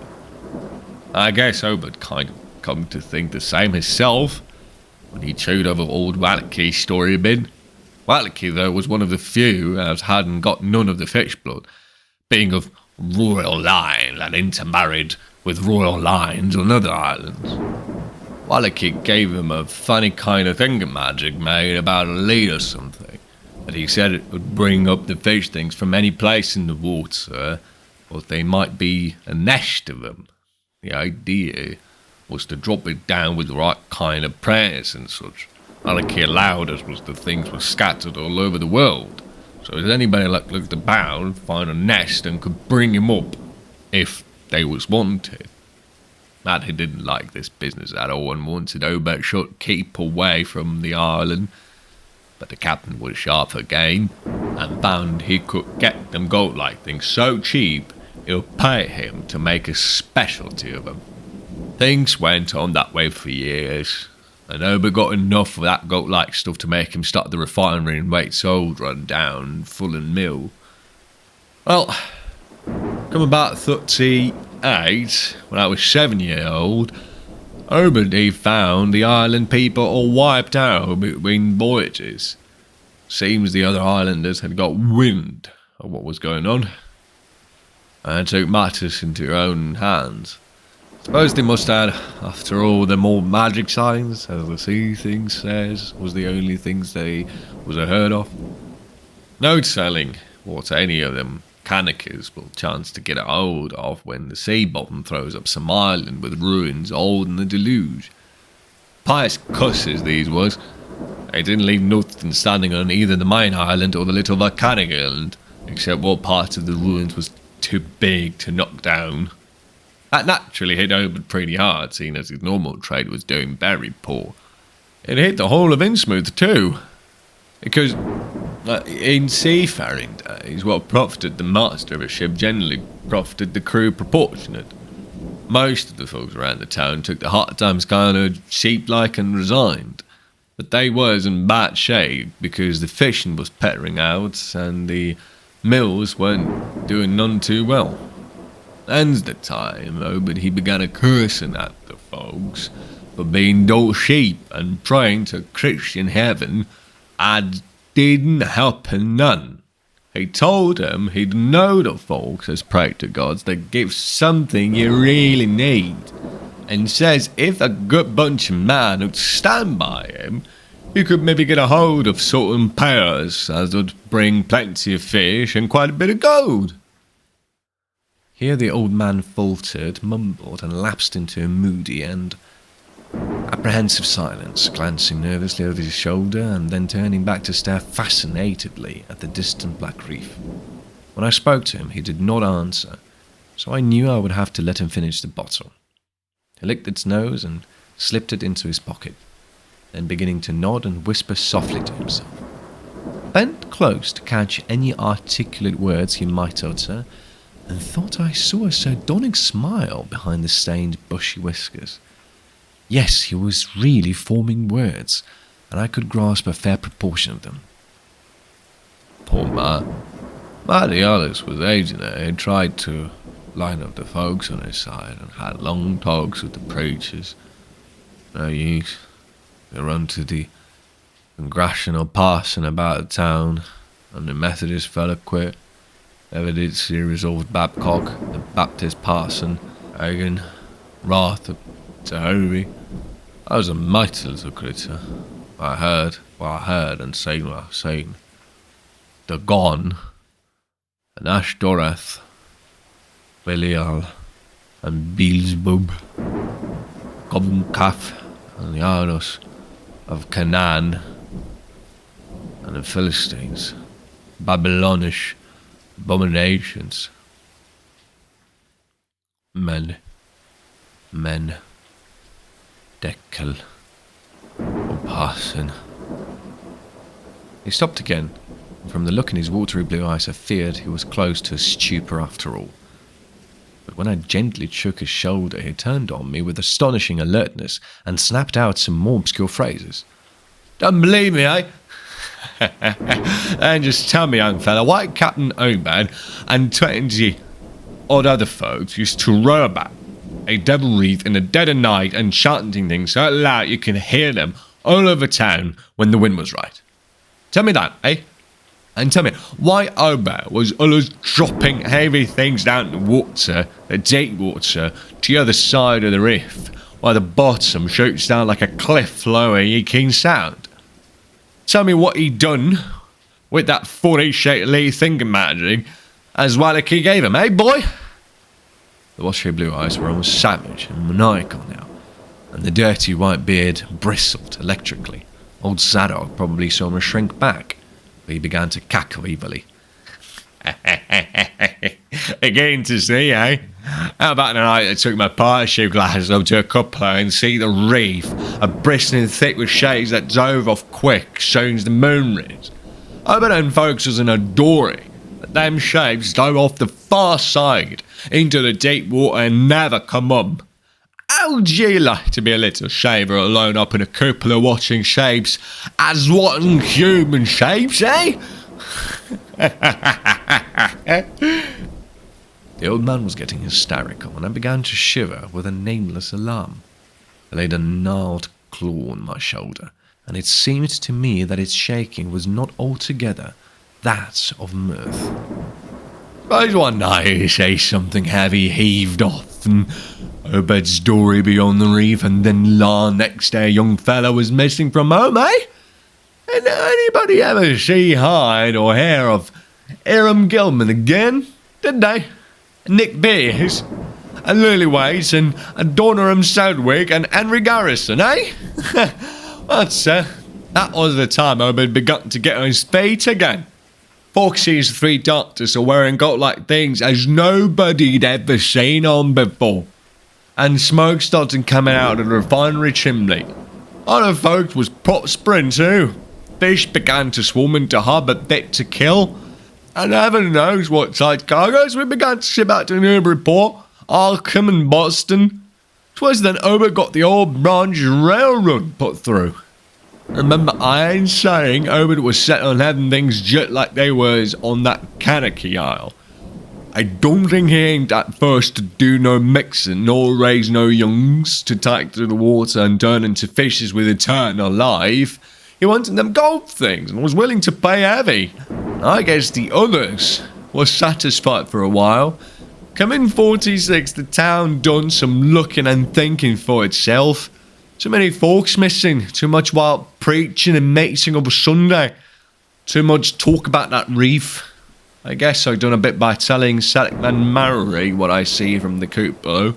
I guess Obed kind of come to think the same himself when he chewed over old Wallaky's story a bit. Wallaky, though, was one of the few as hadn't got none of the fish blood, being of royal line and intermarried with royal lines on other islands. Wallaky gave him a funny kind of thingamagic made about a lead or something, that he said it would bring up the fish things from any place in the water, or they might be a nest of them. The idea was to drop it down with the right kind of prayers and such. Wallaky allowed us was the things were scattered all over the world, so if anybody looked about, find a nest and could bring him up if they was wanted. Matty didn't like this business at all and wanted Obed should keep away from the island, but the captain was sharp again and found he could get them goat-like things so cheap it would pay him to make a specialty of them. Things went on that way for years, and Obed got enough of that goat-like stuff to make him start the refinery and Waite's old run down Fulham Mill. Well, come about 38, when I was 7 years old, Obed he found the island people all wiped out between voyages. Seems the other islanders had got wind of what was going on and took matters into their own hands. Suppose they must have, after all, them old magic signs, as the sea thing says, was the only things they was heard of. No telling what any of them Kanakers will chance to get a hold of when the sea bottom throws up some island with ruins old in the deluge. Pious cusses these was. They didn't leave nothing standing on either the main island or the little volcanic island, except what parts of the ruins was too big to knock down. That naturally hit Over pretty hard, seeing as his normal trade was doing very poor. It hit the whole of Innsmouth too, because in seafaring days, what profited the master of a ship generally profited the crew proportionate. Most of the folks around the town took the hard times kind of sheep-like and resigned, but they was in bad shape because the fishing was pettering out and the mills weren't doing none too well. Then's the time, but he began a cursing at the folks for being dull sheep and praying to Christian heaven, and didn't help none. He told them he'd know the folks as prayed to gods that give something you really need, and says if a good bunch of men would stand by him, you could maybe get a hold of certain pairs as would bring plenty of fish and quite a bit of gold. Here the old man faltered, mumbled, and lapsed into a moody and apprehensive silence, glancing nervously over his shoulder and then turning back to stare fascinatedly at the distant black reef. When I spoke to him, he did not answer, so I knew I would have to let him finish the bottle. He licked its nose and slipped it into his pocket, then beginning to nod and whisper softly to himself. I bent close to catch any articulate words he might utter, and thought I saw a sardonic smile behind the stained bushy whiskers. Yes, he was really forming words, and I could grasp a fair proportion of them. Poor man. The others was aging it. He tried to line up the folks on his side and had long talks with the preachers. No use. They run to the congressional parson about the town, and the Methodist fella quit. Never did see Resolved Babcock, the Baptist parson, Hagen, Roth, to Hovey. I was a mighty little creature. I heard what I heard and seen what I seen. Dagon, and Ashtoreth, Belial, and Beelzebub, Gobnkaf, and the Arnos of Canaan, and the Philistines, Babylonish abominations. Men, Dekel, Parson. He stopped again, and from the look in his watery blue eyes I feared he was close to a stupor after all. But when I gently shook his shoulder, he turned on me with astonishing alertness and snapped out some more obscure phrases. Don't believe me, eh? Then just tell me, young fella, why Captain Obad and 20 odd other folks used to row about a double reef in the dead of night and chanting things so loud you can hear them all over town when the wind was right. Tell me that, eh? And tell me why Obad was always dropping heavy things down the water, the deep water, to the other side of the reef, while the bottom shoots down like a cliff flow in Keen Sound. Tell me what he done with that 40-shaped Lee thingamajig as well as he gave him, eh, boy? The watery blue eyes were almost savage and maniacal now, and the dirty white beard bristled electrically. Old Zadok probably saw him shrink back, but he began to cackle evilly. Again to see, eh? How about the night I took my parachute glasses up to a coupler and see the reef a bristling thick with shades that dove off quick, soon as the moon rose. I bet them folks was in a dory, but them shapes dove off the far side into the deep water and never come up. How'd you like to be a little shaver alone up in a cupola watching shapes as what human shapes, eh? The old man was getting hysterical, and I began to shiver with a nameless alarm. I laid a gnarled claw on my shoulder and it seemed to me that its shaking was not altogether that of mirth. But one night he says something heavy heaved off, and Obed's story beyond the reef, and then next day a young fellow was missing from home, eh? And anybody ever see hide or hair of Aram Gilman again? Did they? Nick Beers, and Lily Waits, and Adoniram Southwick, and Henry Garrison, eh? Well, sir, that was the time Obed begun to get on his feet again. Foxy's 3 doctors are wearing goat-like things as nobody'd ever seen on before. And smoke started coming out of the refinery chimney. Other folks was prospering too. Fish began to swarm into harbour fit to kill. And heaven knows what size cargoes we began to ship out to Newburyport, Arkham and Boston. 'Twas then Obed got the old Branch Railroad put through. Remember I ain't saying Obed was set on having things just like they was on that Kanaki Isle. I don't think he aimed at first to do no mixing nor raise no youngs to take through the water and turn into fishes with eternal life. He wanted them gold things and was willing to pay heavy. I guess the others was satisfied for a while. Come in 46, the town done some looking and thinking for itself. Too many folks missing, too much wild preaching and mating over Sunday, too much talk about that reef. I guess I've done a bit by telling Seligman Murray what I see from the coop below.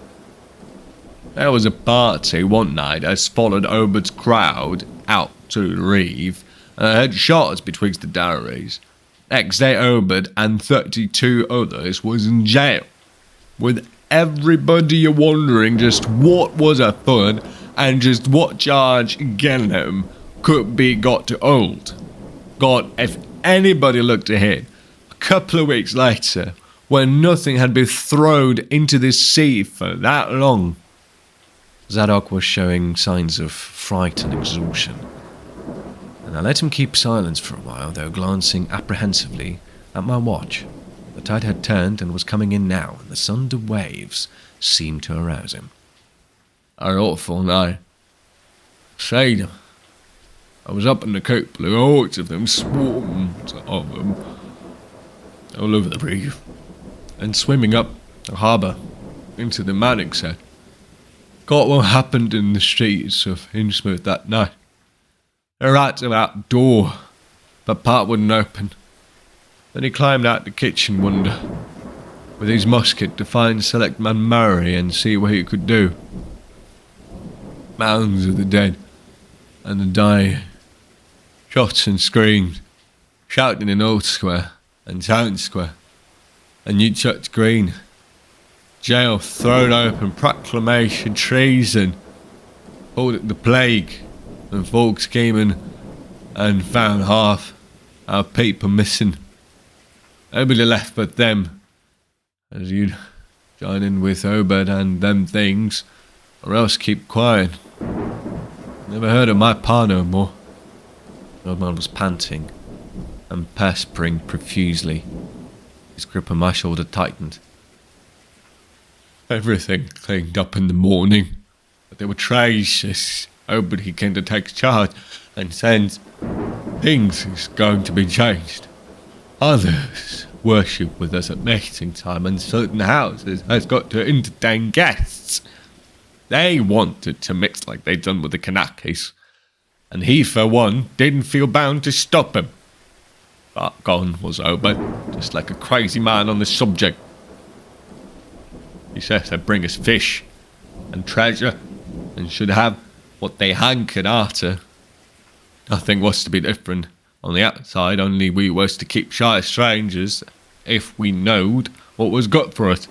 There was a party one night as followed Obed's crowd out to the reef, and I heard shots betwixt the dairies. Next day Obed and 32 others was in jail, with everybody wondering just what was afoot and just what charge against him could be got to hold. God, if anybody looked ahead, a couple of weeks later, when nothing had been thrown into the sea for that long. Zadok was showing signs of fright and exhaustion, and I let him keep silence for a while, though glancing apprehensively at my watch. The tide had turned and was coming in now, and the thunder waves seemed to arouse him. "Are awful now. Say, I was up in the coop, blue hordes of them, swarms of them, all over the reef, and swimming up the harbour into the Manic set. Got what happened in the streets of Innsmouth that night. The rats were outdoor, but part wouldn't open. Then he climbed out the kitchen window with his musket to find Selectman Murray and see what he could do. Mounds of the dead and the dying, shots and screams, shouting in Old Square and Town Square and New Church Green. Jail thrown open, proclamation, treason, called it the plague, and folks came in and found half our people missing. Nobody left but them, as you'd join in with Obed and them things, or else keep quiet. Never heard of my pa no more." The old man was panting and perspiring profusely. His grip on my shoulder tightened. "Everything cleaned up in the morning, but there were traces. Obed he came to take charge and said things is going to be changed. Others worship with us at mating time, and certain houses has got to entertain guests. They wanted to mix like they'd done with the Kanakis, and he, for one, didn't feel bound to stop him. But gone was Obed, just like a crazy man on the subject. He says they'd bring us fish and treasure, and should have what they hankered after. Nothing was to be different on the outside, only we was to keep shy of strangers if we knowed what was good for us.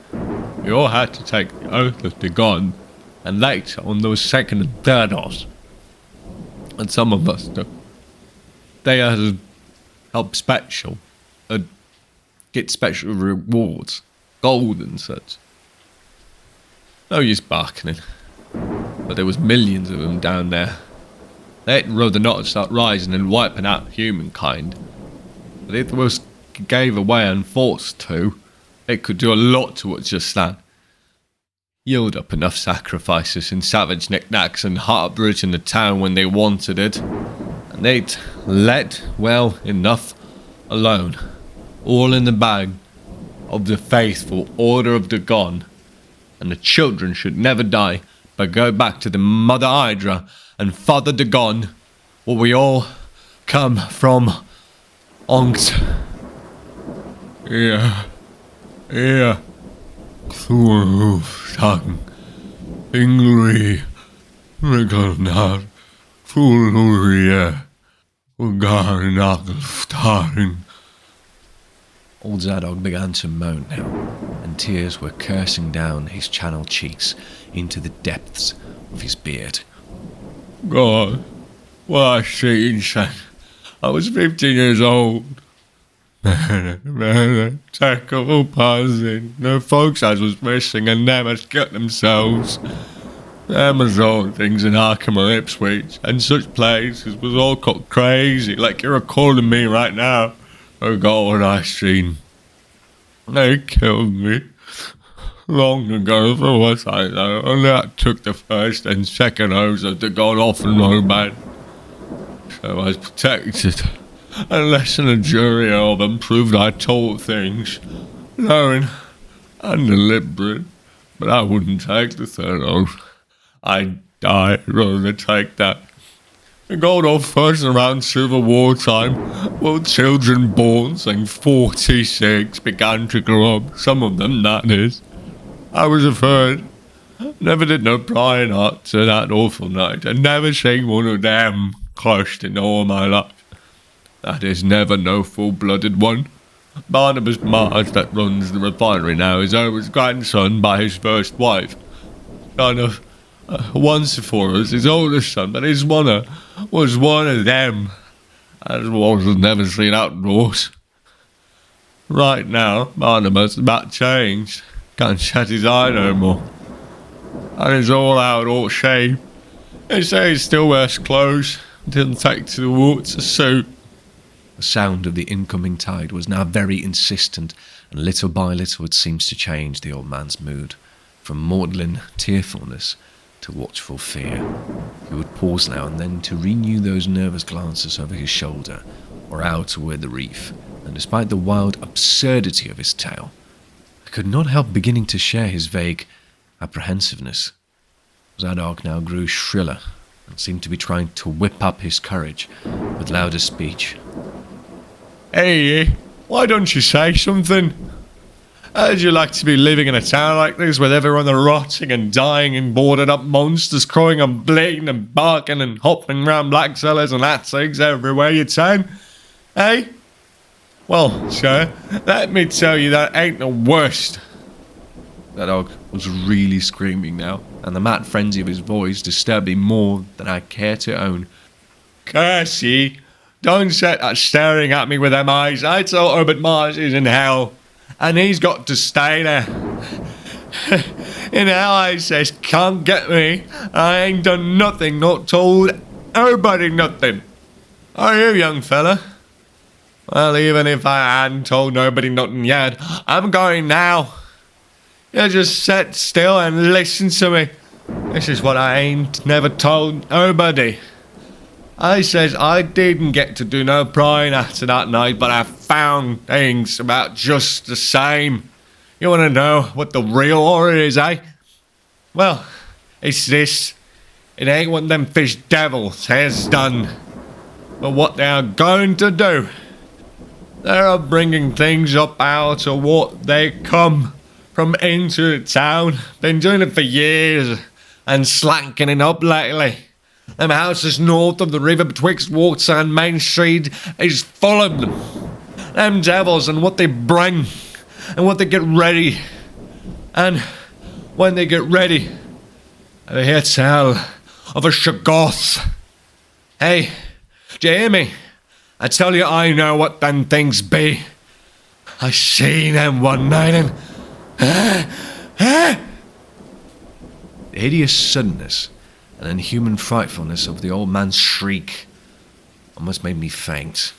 We all had to take the oath of the God, and later on those second and third oaths. And some of us, they had help special, get special rewards, gold and such. No use bargaining, but there was millions of them down there. They'd rather not start rising and wiping out humankind. But if it was gave away and forced to, it could do a lot towards just that. Yield up enough sacrifices and savage knickknacks and heartbreak in the town when they wanted it. and they'd let well enough alone, all in the bag of the faithful Order of the Gone, and the children should never die, but go back to the Mother Hydra and Father the Gone, where we all come from. Ongt. Ja, Kloofstang, Ingri, Regelnaar, Fulluria, Ugarnagelstaring. Old Zadok began to moan now, and tears were coursing down his channeled cheeks into the depths of his beard. God, what I seen, son. I was 15 years old. Tackle passing. The folks I was missing and them had cut themselves. Them was all things in Arkham or Ipswich and such places was all got crazy, like you're calling me right now. Oh God, what I seen. They killed me long ago for what I know. Only I took the first and second oaths of the God off and no bad. So I was protected, unless a jury of them proved I told things, knowing and deliberate, but I wouldn't take the third oath. I'd die rather than take that. The gold off first around Civil War time, while children born since 46 began to grow up, some of them, that is. I was a third. Never did no prying out to that awful night, and never seen one of them crushed in all my life. That is, never no full-blooded one. Barnabas Mars, that runs the refinery now, is Owen's grandson by his first wife. Kind of once for us, his oldest son, but his one was one of them. As was never seen outdoors. Right now, Barnabas is about changed. Can't shut his eye no more. And he's all out, all shape. They say he still wears clothes. Didn't take to the woods a suit. The sound of the incoming tide was now very insistent, and little by little it seems to change the old man's mood, from maudlin tearfulness to watchful fear. He would pause now and then to renew those nervous glances over his shoulder, or out toward the reef, and despite the wild absurdity of his tale, I could not help beginning to share his vague apprehensiveness. Zadok now grew shriller, and seemed to be trying to whip up his courage with louder speech. Hey, why don't you say something? How'd you like to be living in a town like this with everyone rotting and dying and boarded up monsters crawling and bleeding and barking and hopping round black cellars and attics everywhere you turn? Hey? Well, sir, let me tell you that ain't the worst. That dog was really screaming now, and the mad frenzy of his voice disturbed me more than I care to own. Curse ye! Don't set that staring at me with them eyes. I told Herbert Mars is in hell, and he's got to stay there. In hell, I says, can't get me. I ain't done nothing, not told nobody nothing. Are you, young fella? Well, even if I hadn't told nobody nothing yet, I'm going now. You just sit still and listen to me. This is what I ain't never told nobody. I says I didn't get to do no prying after that night, but I found things about just the same. You want to know what the real horror is, eh? Well, it's this. It ain't what them fish devils has done, but what they are going to do. They're bringing things up out of what they come from into the town. Been doing it for years and slackening up lately. Them houses north of the river betwixt Water and Main Street is full of them. Them devils and what they bring and what they get ready. And when they get ready, they hear tell of a Shoggoth. Hey, do you hear me? I tell you, I know what them things be. I seen them one night and... The hideous suddenness and inhuman frightfulness of the old man's shriek almost made me faint.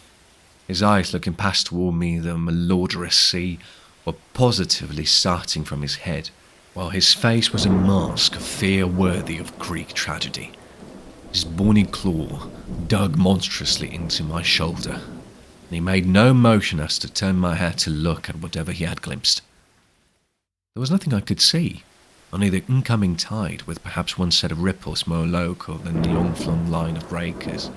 His eyes looking past toward me, the malodorous sea, were positively starting from his head, while his face was a mask of fear worthy of Greek tragedy. His bony claw dug monstrously into my shoulder, and he made no motion as to turn my head to look at whatever he had glimpsed. There was nothing I could see, only the incoming tide with perhaps one set of ripples more local than the long-flung line of breakers.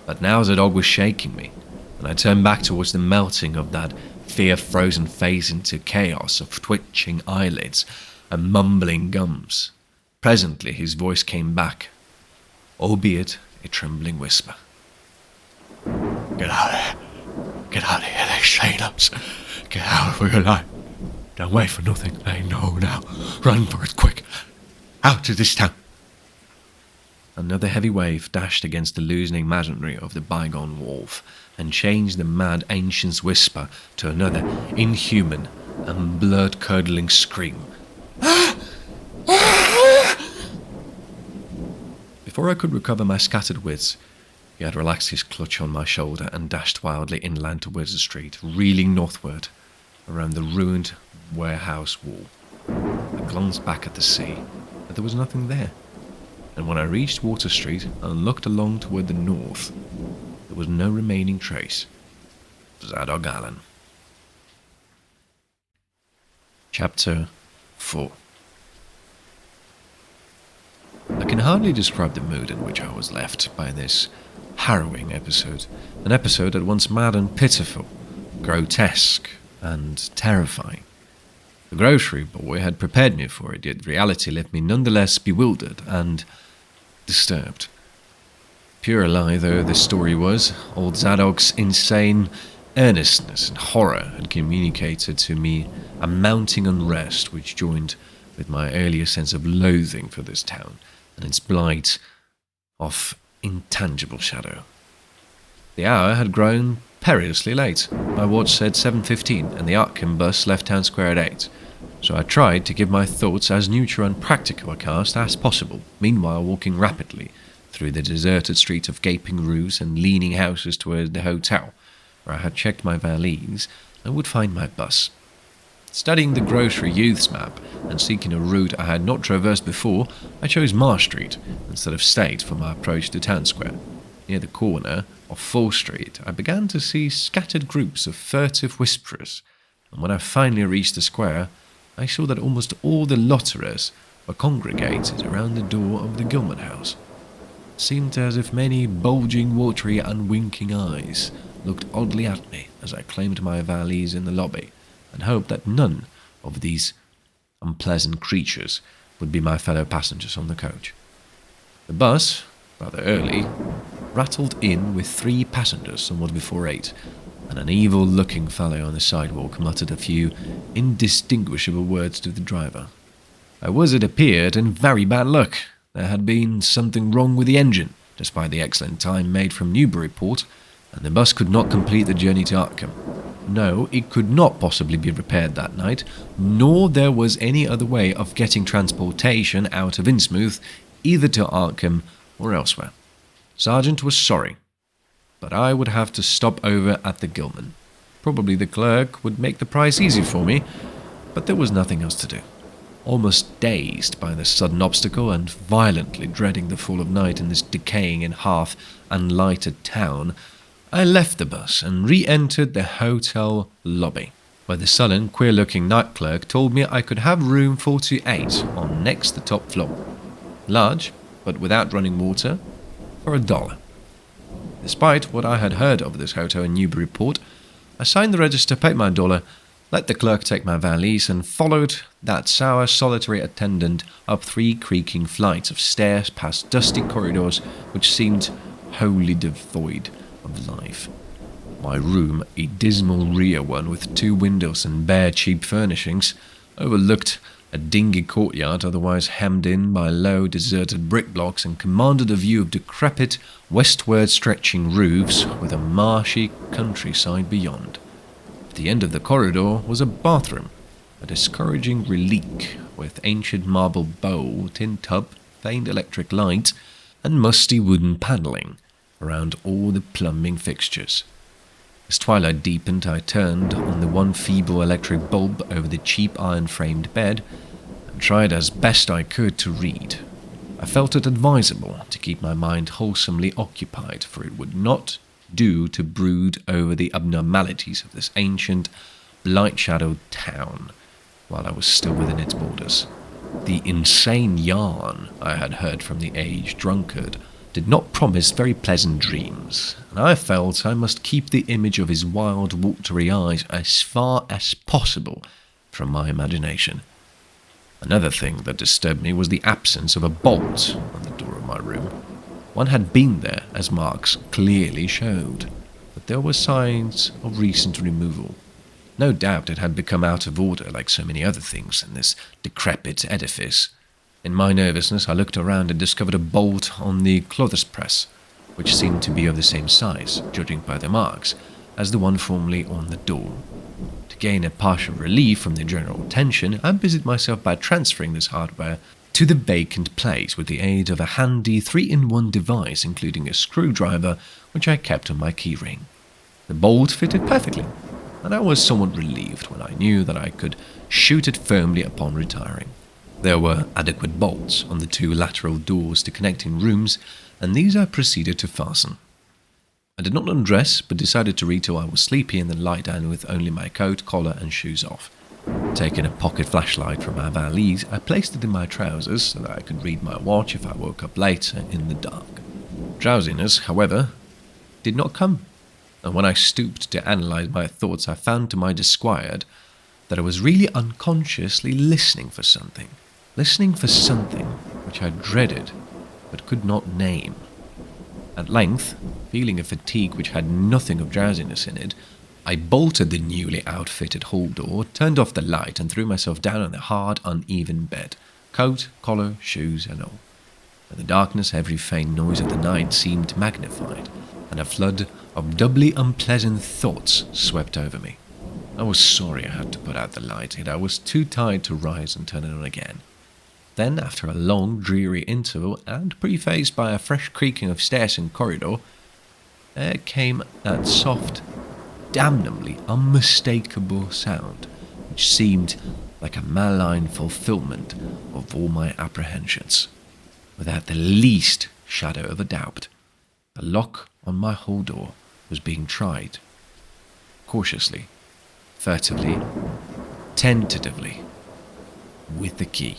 But now the dog was shaking me, and I turned back towards the melting of that fear-frozen face into chaos of twitching eyelids and mumbling gums. Presently his voice came back, albeit a trembling whisper. "Get out of here. Get out of here, they're saying us. Get out for your life. Don't wait for nothing, they know now. Run for it, quick. Out of this town." Another heavy wave dashed against the loosening masonry of the bygone wharf and changed the mad ancient's whisper to another inhuman and blood-curdling scream. Before I could recover my scattered wits, he had relaxed his clutch on my shoulder and dashed wildly inland towards the street, reeling northward around the ruined warehouse wall. I glanced back at the sea, but there was nothing there, and when I reached Water Street and looked along toward the north, there was no remaining trace of Zadok Allen. Chapter 4. I can hardly describe the mood in which I was left by this harrowing episode, an episode at once mad and pitiful, grotesque and terrifying. The grocery boy had prepared me for it, yet reality left me nonetheless bewildered and disturbed. Pure lie though this story was, old Zadok's insane earnestness and horror had communicated to me a mounting unrest which joined with my earlier sense of loathing for this town and its blight of intangible shadow. The hour had grown perilously late. My watch said 7:15 and the Arkham bus left Town Square at 8, so I tried to give my thoughts as neutral and practical a cast as possible, meanwhile walking rapidly through the deserted streets of gaping roofs and leaning houses toward the hotel, where I had checked my valise and would find my bus. Studying the grocery youth's map and seeking a route I had not traversed before, I chose Marsh Street instead of State for my approach to Town Square. Near the corner of 4th Street, I began to see scattered groups of furtive whisperers, and when I finally reached the square, I saw that almost all the lotterers were congregated around the door of the Gilman house. It seemed as if many bulging, watery, unwinking eyes looked oddly at me as I claimed my valise in the lobby, and hoped that none of these unpleasant creatures would be my fellow passengers on the coach. The bus, rather early, rattled in with 3 passengers somewhat before 8, and an evil-looking fellow on the sidewalk muttered a few indistinguishable words to the driver. I was, it appeared, in very bad luck. There had been something wrong with the engine, despite the excellent time made from Newburyport, and the bus could not complete the journey to Arkham. No, it could not possibly be repaired that night, nor there was any other way of getting transportation out of Innsmouth, either to Arkham or elsewhere. Sergeant was sorry, but I would have to stop over at the Gilman. Probably the clerk would make the price easy for me, but there was nothing else to do. Almost dazed by the sudden obstacle and violently dreading the fall of night in this decaying and half-unlighted town, I left the bus and re-entered the hotel lobby, where the sullen, queer-looking night clerk told me I could have room 48 on next the top floor. Large, but without running water, for $1. Despite what I had heard of this hotel in Newburyport, I signed the register, paid my $1, let the clerk take my valise, and followed that sour, solitary attendant up 3 creaking flights of stairs past dusty corridors which seemed wholly devoid of life. My room, a dismal rear one with 2 windows and bare cheap furnishings, overlooked a dingy courtyard otherwise hemmed in by low, deserted brick blocks and commanded a view of decrepit, westward stretching roofs with a marshy countryside beyond. At the end of the corridor was a bathroom, a discouraging relic with ancient marble bowl, tin tub, faint electric light, and musty wooden panelling around all the plumbing fixtures. As twilight deepened, I turned on the one feeble electric bulb over the cheap iron-framed bed and tried as best I could to read. I felt it advisable to keep my mind wholesomely occupied, for it would not do to brood over the abnormalities of this ancient, light-shadowed town while I was still within its borders. The insane yarn I had heard from the aged drunkard did not promise very pleasant dreams, and I felt I must keep the image of his wild, watery eyes as far as possible from my imagination. Another thing that disturbed me was the absence of a bolt on the door of my room. One had been there, as marks clearly showed, but there were signs of recent removal. No doubt it had become out of order like so many other things in this decrepit edifice. In my nervousness, I looked around and discovered a bolt on the clothes press, which seemed to be of the same size, judging by the marks, as the one formerly on the door. To gain a partial relief from the general tension, I busied myself by transferring this hardware to the vacant place with the aid of a handy 3-in-1 device, including a screwdriver, which I kept on my keyring. The bolt fitted perfectly, and I was somewhat relieved when I knew that I could shoot it firmly upon retiring. There were adequate bolts on the 2 lateral doors to connecting rooms, and these I proceeded to fasten. I did not undress, but decided to read till I was sleepy and then lie down with only my coat, collar and shoes off. Taking a pocket flashlight from my valise, I placed it in my trousers so that I could read my watch if I woke up later in the dark. Drowsiness, however, did not come, and when I stooped to analyze my thoughts, I found to my disquiet that I was really unconsciously listening for something which I dreaded but could not name. At length, feeling a fatigue which had nothing of drowsiness in it, I bolted the newly outfitted hall door, turned off the light, and threw myself down on the hard, uneven bed, coat, collar, shoes, and all. In the darkness, every faint noise of the night seemed magnified, and a flood of doubly unpleasant thoughts swept over me. I was sorry I had to put out the light, yet I was too tired to rise and turn it on again. Then, after a long, dreary interval, and prefaced by a fresh creaking of stairs and corridor, there came that soft, damnably unmistakable sound, which seemed like a malign fulfillment of all my apprehensions. Without the least shadow of a doubt, the lock on my hall door was being tried. Cautiously, furtively, tentatively, with the key.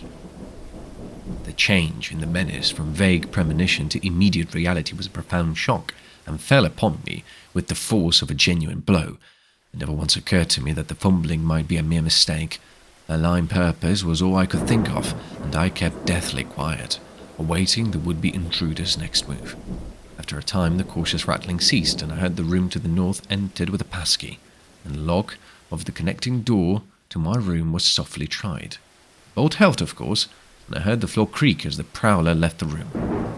The change in the menace from vague premonition to immediate reality was a profound shock, and fell upon me with the force of a genuine blow. It never once occurred to me that the fumbling might be a mere mistake. A malign purpose was all I could think of, and I kept deathly quiet, awaiting the would-be intruder's next move. After a time, the cautious rattling ceased, and I heard the room to the north entered with a passkey, and the lock of the connecting door to my room was softly tried. The bolt held, of course, and I heard the floor creak as the prowler left the room.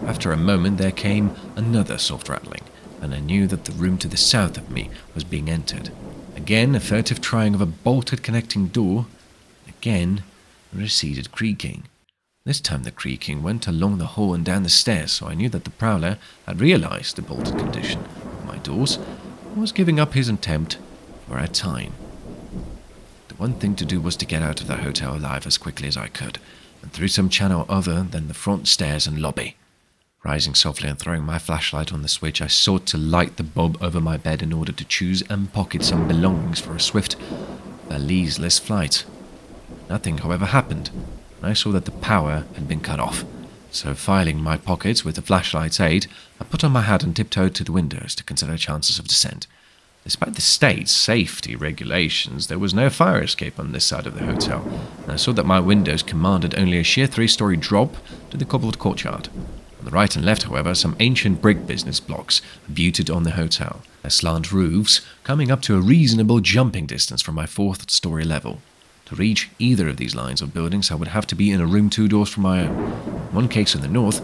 After a moment there came another soft rattling, and I knew that the room to the south of me was being entered. Again a furtive trying of a bolted connecting door, and again a receded creaking. This time the creaking went along the hall and down the stairs, so I knew that the prowler had realized the bolted condition of my doors and was giving up his attempt for a time. The one thing to do was to get out of the hotel alive as quickly as I could, and through some channel other than the front stairs and lobby. Rising softly and throwing my flashlight on the switch, I sought to light the bulb over my bed in order to choose and pocket some belongings for a swift, valiseless flight. Nothing, however, happened, and I saw that the power had been cut off. So, filing my pockets with the flashlight's aid, I put on my hat and tiptoed to the windows to consider chances of descent. Despite the state's safety regulations, there was no fire escape on this side of the hotel, and I saw that my windows commanded only a sheer 3-story drop to the cobbled courtyard. On the right and left, however, some ancient brick business blocks abutted on the hotel, their slant roofs coming up to a reasonable jumping distance from my 4th-story level. To reach either of these lines of buildings, I would have to be in a room 2 doors from my own, one case on the north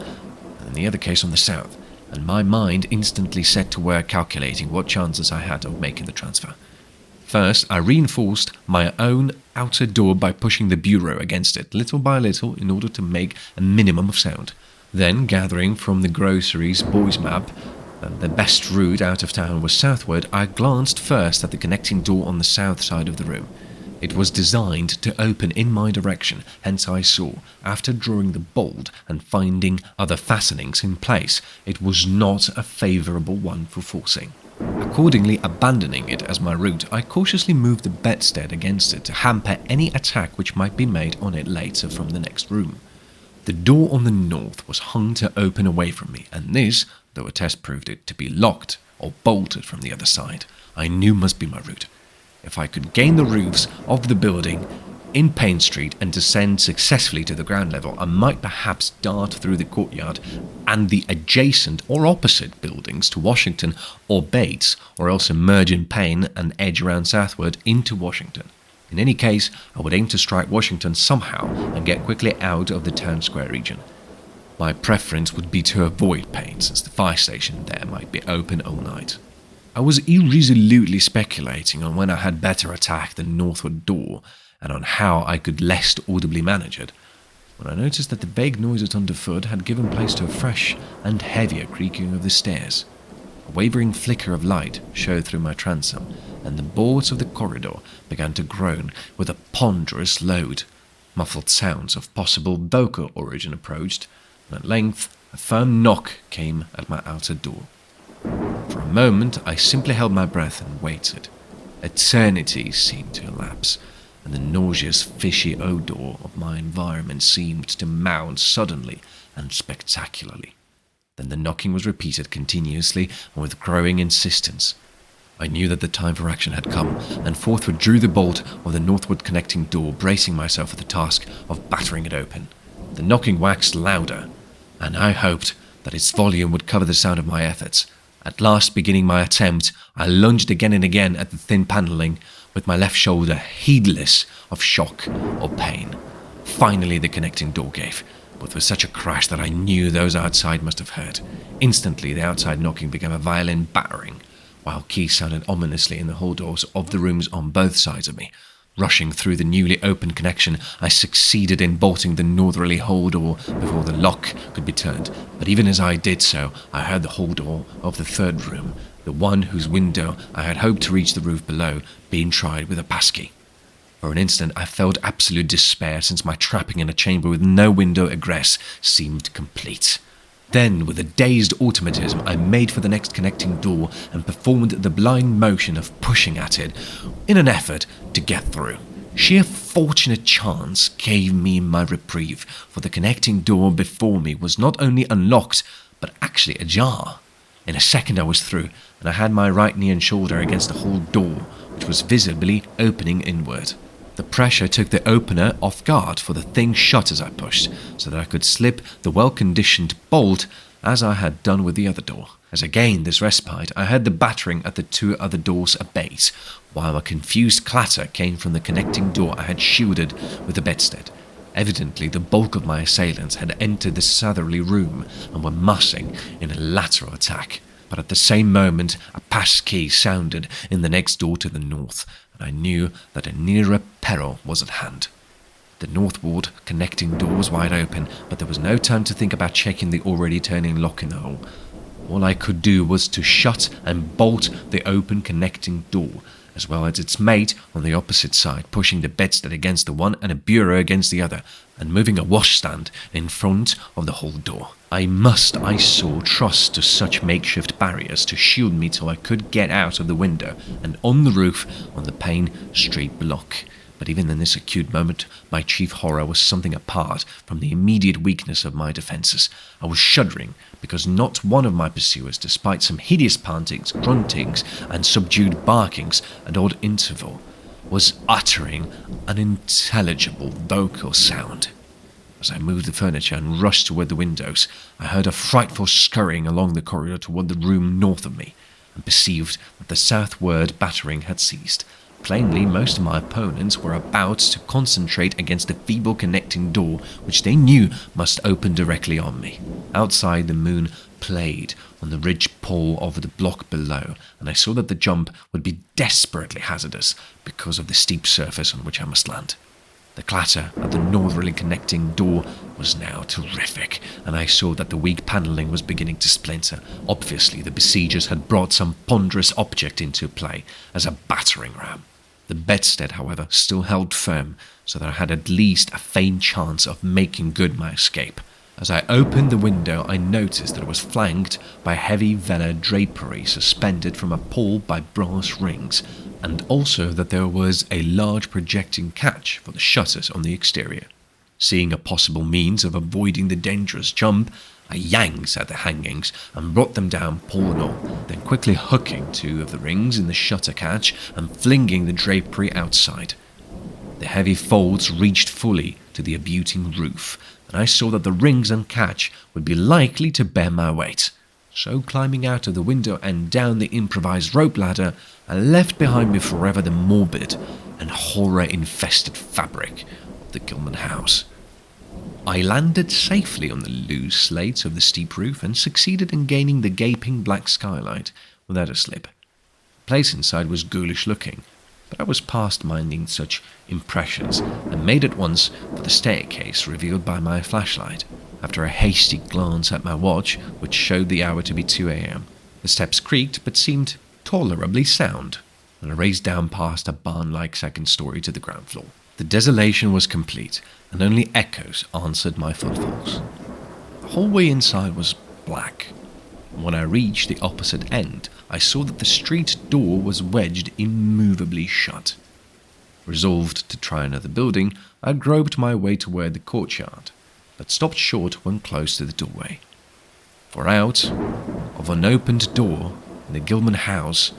and the other case on the south, and my mind instantly set to work calculating what chances I had of making the transfer. First, I reinforced my own outer door by pushing the bureau against it little by little in order to make a minimum of sound. Then, gathering from the groceries boys' map that the best route out of town was southward, I glanced first at the connecting door on the south side of the room. It was designed to open in my direction, hence I saw, after drawing the bolt and finding other fastenings in place, it was not a favourable one for forcing. Accordingly, abandoning it as my route, I cautiously moved the bedstead against it to hamper any attack which might be made on it later from the next room. The door on the north was hung to open away from me, and this, though a test proved it to be locked or bolted from the other side, I knew must be my route. If I could gain the roofs of the building in Payne Street and descend successfully to the ground level, I might perhaps dart through the courtyard and the adjacent or opposite buildings to Washington or Bates, or else emerge in Payne and edge around southward into Washington. In any case, I would aim to strike Washington somehow and get quickly out of the town square region. My preference would be to avoid Payne, since the fire station there might be open all night. I was irresolutely speculating on when I had better attack the northward door, and on how I could least audibly manage it, when I noticed that the vague noises underfoot had given place to a fresh and heavier creaking of the stairs. A wavering flicker of light showed through my transom, and the boards of the corridor began to groan with a ponderous load. Muffled sounds of possible vocal origin approached, and at length a firm knock came at my outer door. For a moment I simply held my breath and waited. Eternity seemed to elapse, and the nauseous, fishy odour of my environment seemed to mount suddenly and spectacularly. Then the knocking was repeated continuously and with growing insistence. I knew that the time for action had come, and forthwith drew the bolt of the northward connecting door, bracing myself for the task of battering it open. The knocking waxed louder, and I hoped that its volume would cover the sound of my efforts. At last, beginning my attempt, I lunged again and again at the thin panelling, with my left shoulder heedless of shock or pain. Finally the connecting door gave, but with such a crash that I knew those outside must have heard. Instantly the outside knocking became a violent battering, while keys sounded ominously in the hall doors of the rooms on both sides of me. Rushing through the newly opened connection, I succeeded in bolting the northerly hall door before the lock could be turned, but even as I did so, I heard the hall door of the third room, the one whose window I had hoped to reach the roof below, being tried with a passkey. For an instant I felt absolute despair, since my trapping in a chamber with no window egress seemed complete. Then, with a dazed automatism, I made for the next connecting door and performed the blind motion of pushing at it in an effort to get through. Sheer fortunate chance gave me my reprieve, for the connecting door before me was not only unlocked, but actually ajar. In a second I was through, and I had my right knee and shoulder against the hall door, which was visibly opening inward. The pressure took the opener off guard, for the thing shut as I pushed, so that I could slip the well-conditioned bolt as I had done with the other door. As I gained this respite, I heard the battering at the two other doors abate, while a confused clatter came from the connecting door I had shielded with the bedstead. Evidently the bulk of my assailants had entered the southerly room and were massing in a lateral attack. But at the same moment a pass key sounded in the next door to the north, and I knew that a nearer peril was at hand. The northward connecting door was wide open, but there was no time to think about checking the already turning lock in the hole. All I could do was to shut and bolt the open connecting door, as well as its mate on the opposite side, pushing the bedstead against the one and a bureau against the other, and moving a washstand in front of the hall door. I saw, trust to such makeshift barriers to shield me till I could get out of the window and on the roof on the Payne Street block. But even in this acute moment, my chief horror was something apart from the immediate weakness of my defences. I was shuddering because not one of my pursuers, despite some hideous pantings, gruntings, and subdued barkings at odd interval, was uttering an unintelligible vocal sound. As I moved the furniture and rushed toward the windows, I heard a frightful scurrying along the corridor toward the room north of me, and perceived that the southward battering had ceased. Plainly, most of my opponents were about to concentrate against the feeble connecting door, which they knew must open directly on me. Outside, the moon played on the ridge pole of the block below, and I saw that the jump would be desperately hazardous because of the steep surface on which I must land. The clatter at the northerly connecting door was now terrific, and I saw that the weak panelling was beginning to splinter. Obviously, the besiegers had brought some ponderous object into play as a battering ram. The bedstead, however, still held firm, so that I had at least a faint chance of making good my escape. As I opened the window, I noticed that it was flanked by heavy velour drapery suspended from a pole by brass rings, and also that there was a large projecting catch for the shutters on the exterior. Seeing a possible means of avoiding the dangerous jump, I yanked at the hangings and brought them down pole and all, then quickly hooking 2 of the rings in the shutter catch and flinging the drapery outside. The heavy folds reached fully to the abutting roof, and I saw that the rings and catch would be likely to bear my weight. So climbing out of the window and down the improvised rope ladder, I left behind me forever the morbid and horror-infested fabric of the Gilman house. I landed safely on the loose slates of the steep roof and succeeded in gaining the gaping black skylight without a slip. The place inside was ghoulish looking, but I was past minding such impressions and made at once for the staircase revealed by my flashlight. After a hasty glance at my watch, which showed the hour to be 2 a.m., the steps creaked but seemed tolerably sound, and I raced down past a barn-like second story to the ground floor. The desolation was complete, and only echoes answered my footfalls. The hallway inside was black, and when I reached the opposite end, I saw that the street door was wedged immovably shut. Resolved to try another building, I groped my way toward the courtyard, but stopped short when close to the doorway. For out of an opened door in the Gilman house,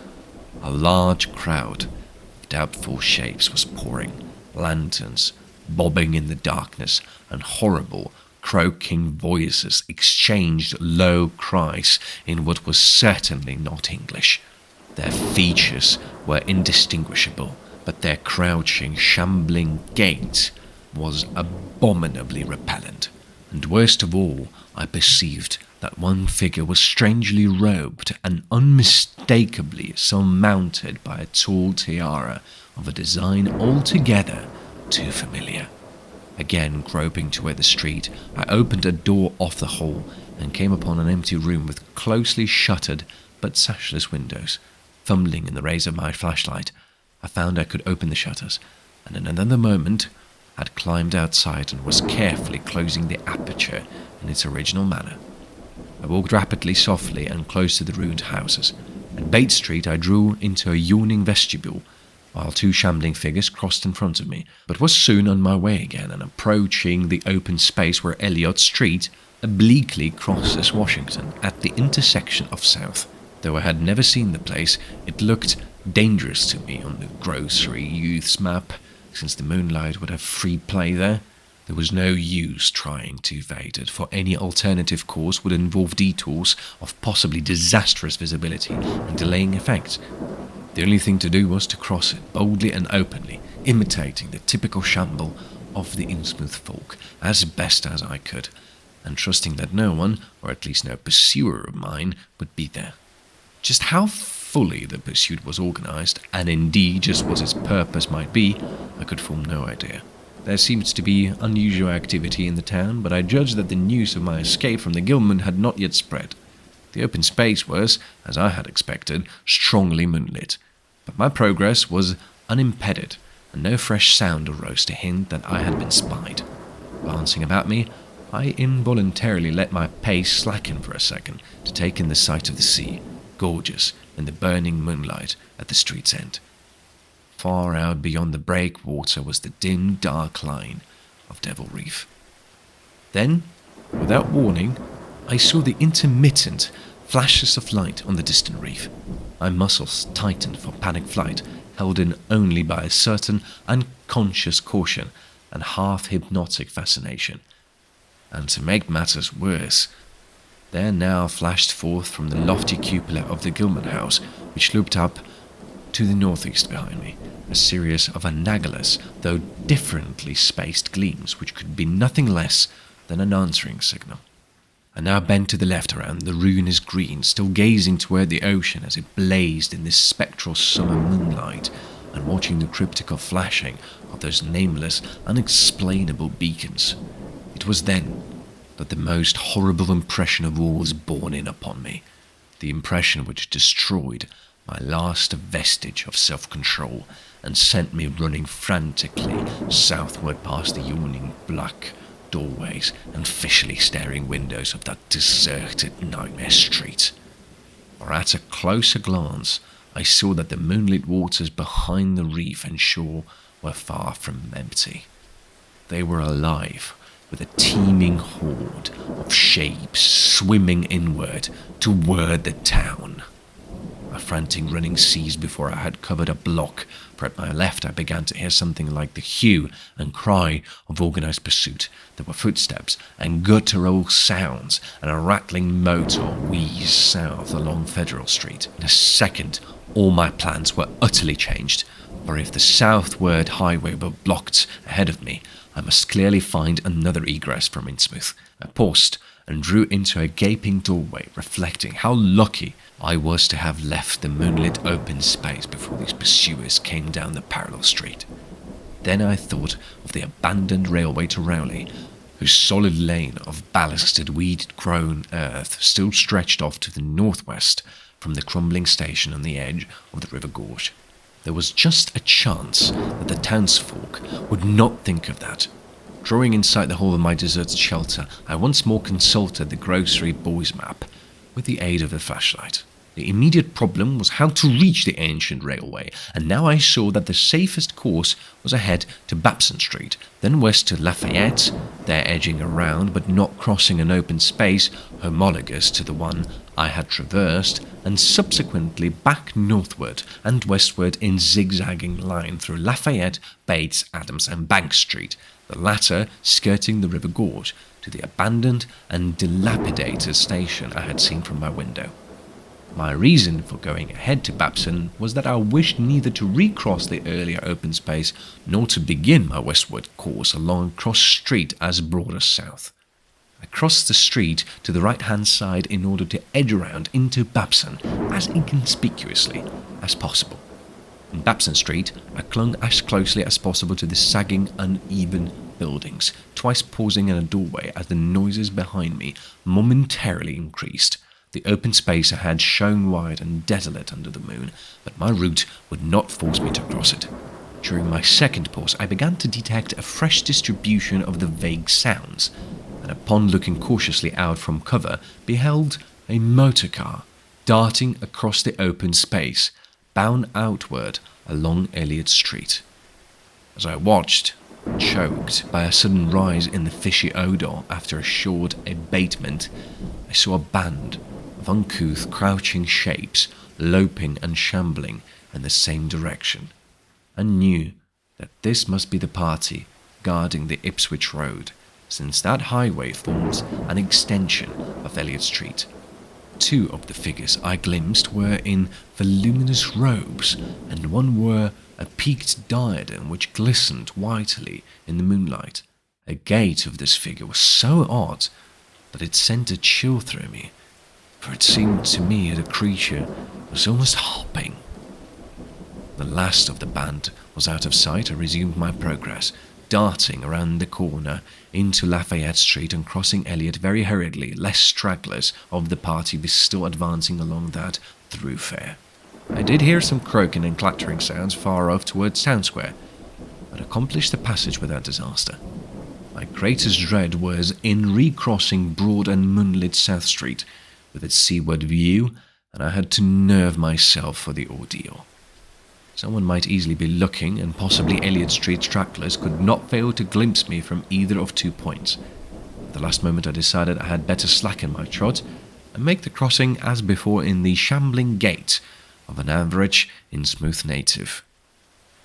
a large crowd of doubtful shapes was pouring, lanterns bobbing in the darkness, and horrible, croaking voices exchanged low cries in what was certainly not English. Their features were indistinguishable, but their crouching, shambling gait was abominably repellent. And worst of all, I perceived that one figure was strangely robed and unmistakably surmounted by a tall tiara of a design altogether too familiar. Again groping toward the street, I opened a door off the hall and came upon an empty room with closely shuttered but sashless windows. Fumbling in the rays of my flashlight, I found I could open the shutters, and in another moment had climbed outside and was carefully closing the aperture in its original manner. I walked rapidly, softly, and close to the ruined houses. At Bates Street I drew into a yawning vestibule, while 2 shambling figures crossed in front of me, but was soon on my way again and approaching the open space where Elliott Street obliquely crosses Washington at the intersection of South. Though I had never seen the place, it looked dangerous to me on the grocery youth's map, since the moonlight would have free play there. There was no use trying to evade it, for any alternative course would involve detours of possibly disastrous visibility and delaying effect. The only thing to do was to cross it boldly and openly, imitating the typical shamble of the Innsmouth folk as best as I could, and trusting that no one, or at least no pursuer of mine, would be there. Just how fully the pursuit was organized, and indeed just what its purpose might be, I could form no idea. There seemed to be unusual activity in the town, but I judged that the news of my escape from the Gilman had not yet spread. The open space was, as I had expected, strongly moonlit, but my progress was unimpeded, and no fresh sound arose to hint that I had been spied. Glancing about me, I involuntarily let my pace slacken for a second to take in the sight of the sea, gorgeous in the burning moonlight at the street's end. Far out beyond the breakwater was the dim, dark line of Devil Reef. Then, without warning, I saw the intermittent flashes of light on the distant reef. My muscles tightened for panic flight, held in only by a certain unconscious caution and half-hypnotic fascination. And to make matters worse, there now flashed forth from the lofty cupola of the Gilman house, which looked up to the northeast behind me, a series of analogous, though differently spaced gleams which could be nothing less than an answering signal. I now bent to the left around the ruinous green, still gazing toward the ocean as it blazed in this spectral summer moonlight, and watching the cryptical flashing of those nameless, unexplainable beacons. It was then that the most horrible impression of all was borne in upon me, the impression which destroyed my last vestige of self-control, and sent me running frantically southward past the yawning black doorways and fishily staring windows of that deserted nightmare street. For at a closer glance, I saw that the moonlit waters behind the reef and shore were far from empty. They were alive, with a teeming horde of shapes swimming inward toward the town. My frantic running ceased before I had covered a block, for at my left I began to hear something like the hue and cry of organized pursuit. There were footsteps and guttural sounds, and a rattling motor wheezed south along Federal Street. In a second, all my plans were utterly changed, for if the southward highway were blocked ahead of me, I must clearly find another egress from Innsmouth. I paused and drew into a gaping doorway, reflecting how lucky I was to have left the moonlit open space before these pursuers came down the parallel street. Then I thought of the abandoned railway to Rowley, whose solid lane of ballasted, weed-grown earth still stretched off to the northwest from the crumbling station on the edge of the river gorge. There was just a chance that the townsfolk would not think of that. Drawing inside the hall of my deserted shelter, I once more consulted the grocery boy's map with the aid of a flashlight. The immediate problem was how to reach the ancient railway, and now I saw that the safest course was ahead to Babson Street, then west to Lafayette, there edging around but not crossing an open space homologous to the one I had traversed, and subsequently back northward and westward in zigzagging line through Lafayette, Bates, Adams and Bank Street, the latter skirting the river gorge to the abandoned and dilapidated station I had seen from my window. My reason for going ahead to Babson was that I wished neither to recross the earlier open space nor to begin my westward course along a cross street as broad as south. I crossed the street to the right-hand side in order to edge around into Babson as inconspicuously as possible. In Babson Street, I clung as closely as possible to the sagging, uneven buildings, twice pausing in a doorway as the noises behind me momentarily increased. The open space ahead shone wide and desolate under the moon, but my route would not force me to cross it. During my second pause, I began to detect a fresh distribution of the vague sounds, and upon looking cautiously out from cover, beheld a motor car darting across the open space, bound outward along Elliott Street. As I watched, choked by a sudden rise in the fishy odour after a short abatement, I saw a band of uncouth, crouching shapes loping and shambling in the same direction, and knew that this must be the party guarding the Ipswich Road, since that highway forms an extension of Elliott Street. Two of the figures I glimpsed were in voluminous robes, and one wore a peaked diadem which glistened whitely in the moonlight. A gait of this figure was so odd that it sent a chill through me, for it seemed to me the creature was almost hopping. The last of the band was out of sight. I resumed my progress, darting around the corner into Lafayette Street and crossing Elliott very hurriedly, lest stragglers of the party be still advancing along that thoroughfare. I did hear some croaking and clattering sounds far off towards Town Square, but accomplished the passage without disaster. My greatest dread was in recrossing broad and moonlit South Street, with its seaward view, and I had to nerve myself for the ordeal. Someone might easily be looking, and possibly Elliott Street stragglers could not fail to glimpse me from either of 2 points. At the last moment I decided I had better slacken my trot and make the crossing as before in the shambling gait of an average Innsmouth native.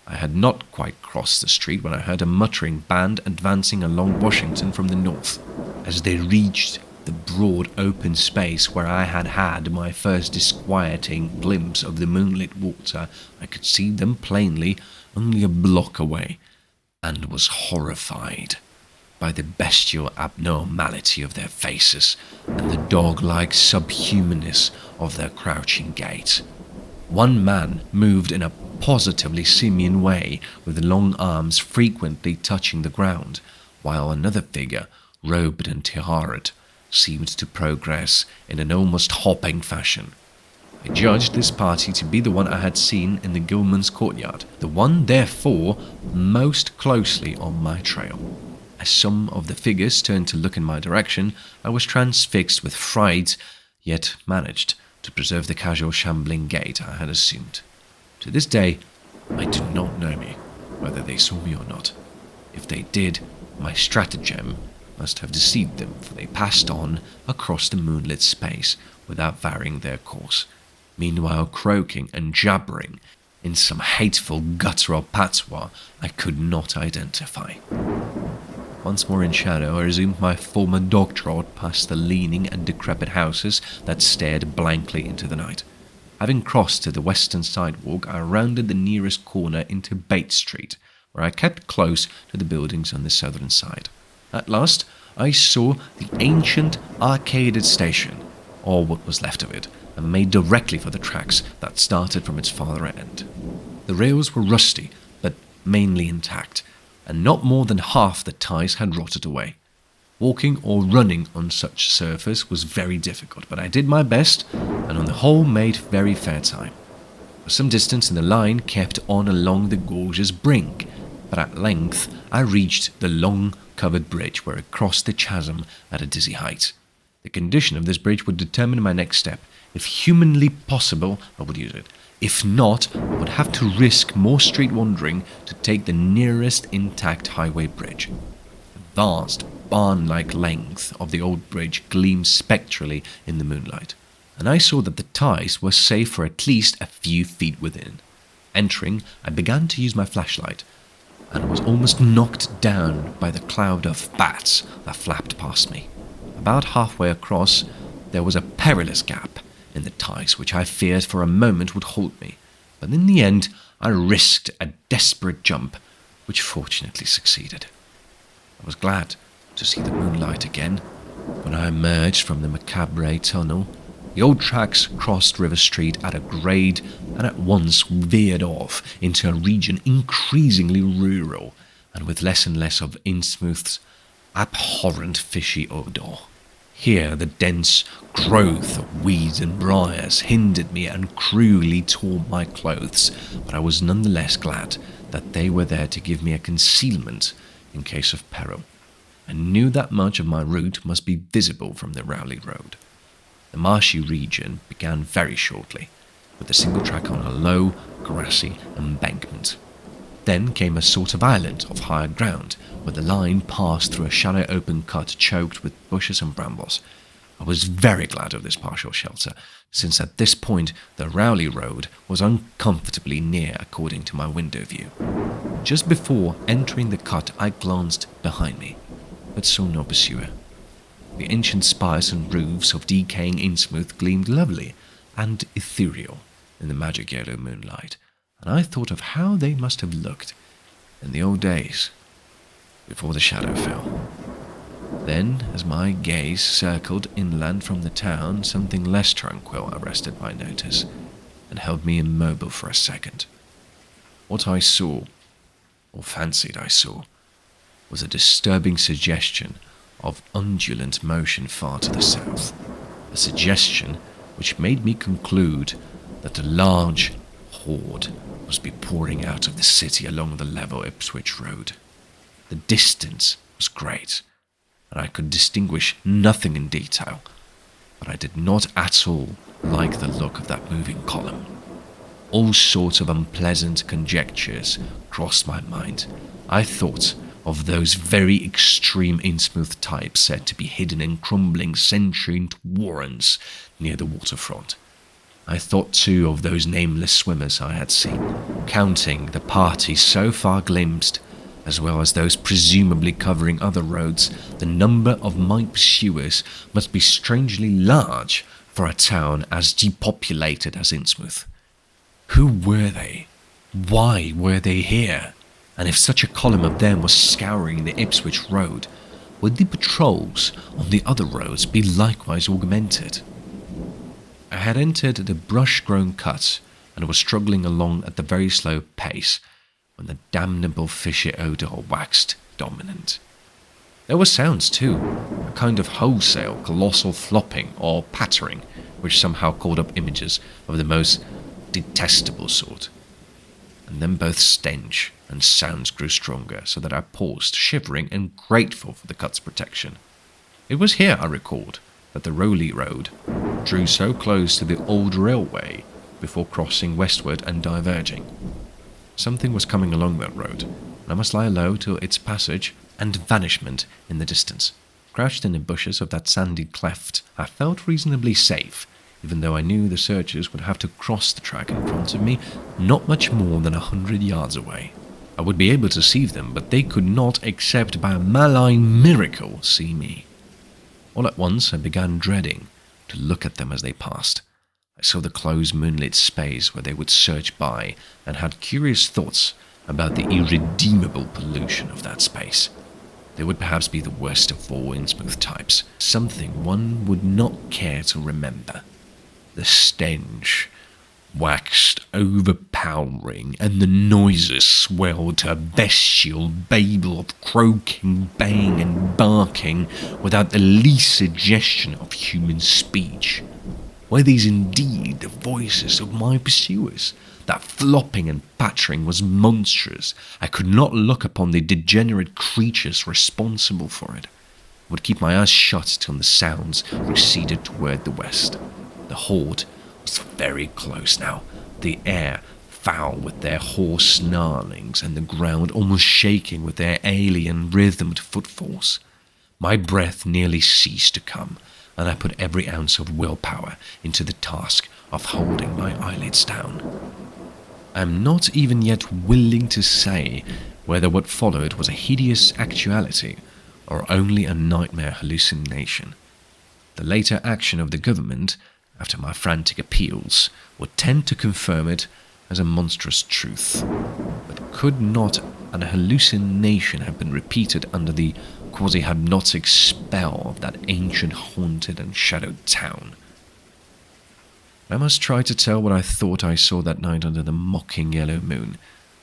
I had not quite crossed the street when I heard a muttering band advancing along Washington from the north. As they reached the broad open space where I had had my first disquieting glimpse of the moonlit water, I could see them plainly only a block away, and was horrified by the bestial abnormality of their faces and the dog-like subhumanness of their crouching gait. One man moved in a positively simian way, with long arms frequently touching the ground, while another figure, robed and tiaraed, seemed to progress in an almost hopping fashion. I judged this party to be the one I had seen in the Gilman's courtyard, the one, therefore, most closely on my trail. As some of the figures turned to look in my direction, I was transfixed with fright, yet managed to preserve the casual shambling gait I had assumed. To this day, I do not know whether they saw me or not. If they did, my stratagem must have deceived them, for they passed on across the moonlit space without varying their course, meanwhile croaking and jabbering in some hateful guttural patois I could not identify. Once more in shadow, I resumed my former dog trot past the leaning and decrepit houses that stared blankly into the night. Having crossed to the western sidewalk, I rounded the nearest corner into Bates Street, where I kept close to the buildings on the southern side. At last, I saw the ancient arcaded station, or what was left of it, and made directly for the tracks that started from its farther end. The rails were rusty, but mainly intact, and not more than half the ties had rotted away. Walking or running on such surface was very difficult, but I did my best, and on the whole made very fair time. For some distance in the line kept on along the gorge's brink, but at length I reached the long covered bridge where it crossed the chasm at a dizzy height. The condition of this bridge would determine my next step. If humanly possible, I would use it. If not, I would have to risk more street wandering to take the nearest intact highway bridge. The vast, barn-like length of the old bridge gleamed spectrally in the moonlight, and I saw that the ties were safe for at least a few feet within. Entering, I began to use my flashlight, and was almost knocked down by the cloud of bats that flapped past me. About halfway across, there was a perilous gap in the ties which I feared for a moment would hold me, but in the end I risked a desperate jump, which fortunately succeeded. I was glad to see the moonlight again. When I emerged from the macabre tunnel, the old tracks crossed River Street at a grade and at once veered off into a region increasingly rural and with less and less of Innsmouth's abhorrent fishy odour. Here the dense growth of weeds and briars hindered me and cruelly tore my clothes, but I was none the less glad that they were there to give me a concealment in case of peril. I knew that much of my route must be visible from the Rowley Road. The marshy region began very shortly, with a single track on a low, grassy embankment. Then came a sort of island of higher ground, where the line passed through a shallow open cut choked with bushes and brambles. I was very glad of this partial shelter, since at this point the Rowley Road was uncomfortably near according to my window view. Just before entering the cut, I glanced behind me, but saw no pursuer. The ancient spires and roofs of decaying Innsmouth gleamed lovely and ethereal in the magic yellow moonlight, and I thought of how they must have looked in the old days before the shadow fell. Then, as my gaze circled inland from the town, something less tranquil arrested my notice and held me immobile for a second. What I saw, or fancied I saw, was a disturbing suggestion of undulant motion far to the south, a suggestion which made me conclude that a large horde must be pouring out of the city along the level Ipswich Road. The distance was great, and I could distinguish nothing in detail, but I did not at all like the look of that moving column. All sorts of unpleasant conjectures crossed my mind. I thought of those very extreme Innsmouth types said to be hidden in crumbling sentient warrens near the waterfront. I thought too of those nameless swimmers I had seen, counting the parties so far glimpsed, as well as those presumably covering other roads. The number of my pursuers must be strangely large for a town as depopulated as Innsmouth. Who were they? Why were they here? And if such a column of them was scouring the Ipswich Road, would the patrols on the other roads be likewise augmented? I had entered the brush-grown cut and was struggling along at a very slow pace when the damnable fishy odour waxed dominant. There were sounds too, a kind of wholesale, colossal flopping or pattering, which somehow called up images of the most detestable sort. And then both stench and sounds grew stronger, so that I paused, shivering and grateful for the cut's protection. It was here, I recalled, that the Rowley Road drew so close to the old railway before crossing westward and diverging. Something was coming along that road, and I must lie low till its passage and vanishment in the distance. Crouched in the bushes of that sandy cleft, I felt reasonably safe, even though I knew the searchers would have to cross the track in front of me not much more than 100 yards away. I would be able to see them, but they could not, except by a malign miracle, see me. All at once I began dreading to look at them as they passed. I saw the closed moonlit space where they would surge by, and had curious thoughts about the irredeemable pollution of that space. They would perhaps be the worst of Over Innsmouth types, something one would not care to remember. The stench waxed overpowering, and the noises swelled to a bestial babel of croaking, baying, and barking without the least suggestion of human speech. Were these indeed the voices of my pursuers? That flopping and pattering was monstrous. I could not look upon the degenerate creatures responsible for it. I would keep my eyes shut till the sounds receded toward the west. The horde was very close now, the air foul with their hoarse snarlings, and the ground almost shaking with their alien rhythmed footfalls. My breath nearly ceased to come, and I put every ounce of willpower into the task of holding my eyelids down. I am not even yet willing to say whether what followed was a hideous actuality or only a nightmare hallucination. The later action of the government, after my frantic appeals, would tend to confirm it as a monstrous truth. But could not an hallucination have been repeated under the quasi-hypnotic spell of that ancient haunted and shadowed town? I must try to tell what I thought I saw that night under the mocking yellow moon,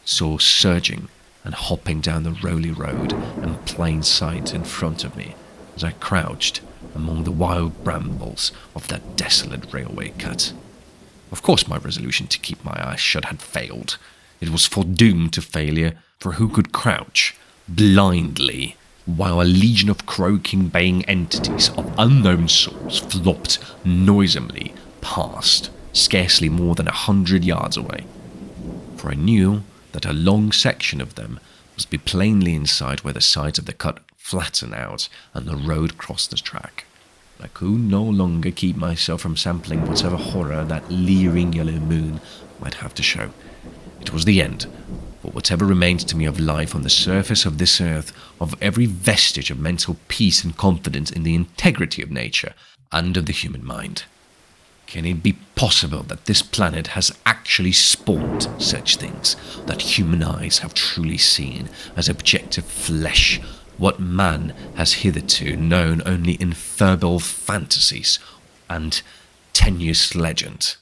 saw surging and hopping down the Rowley Road in plain sight in front of me as I crouched among the wild brambles of that desolate railway cut. Of course my resolution to keep my eyes shut had failed. It was foredoomed to failure, for who could crouch blindly while a legion of croaking, baying entities of unknown sorts flopped noisomely past, scarcely more than 100 yards away? For I knew that a long section of them must be plainly in sight where the sides of the cut flattened out and the road crossed the track. I could no longer keep myself from sampling whatever horror that leering yellow moon might have to show. It was the end, for whatever remained to me of life on the surface of this earth, of every vestige of mental peace and confidence in the integrity of nature and of the human mind. Can it be possible that this planet has actually spawned such things, that human eyes have truly seen as objective flesh what man has hitherto known only in verbal fantasies and tenuous legend?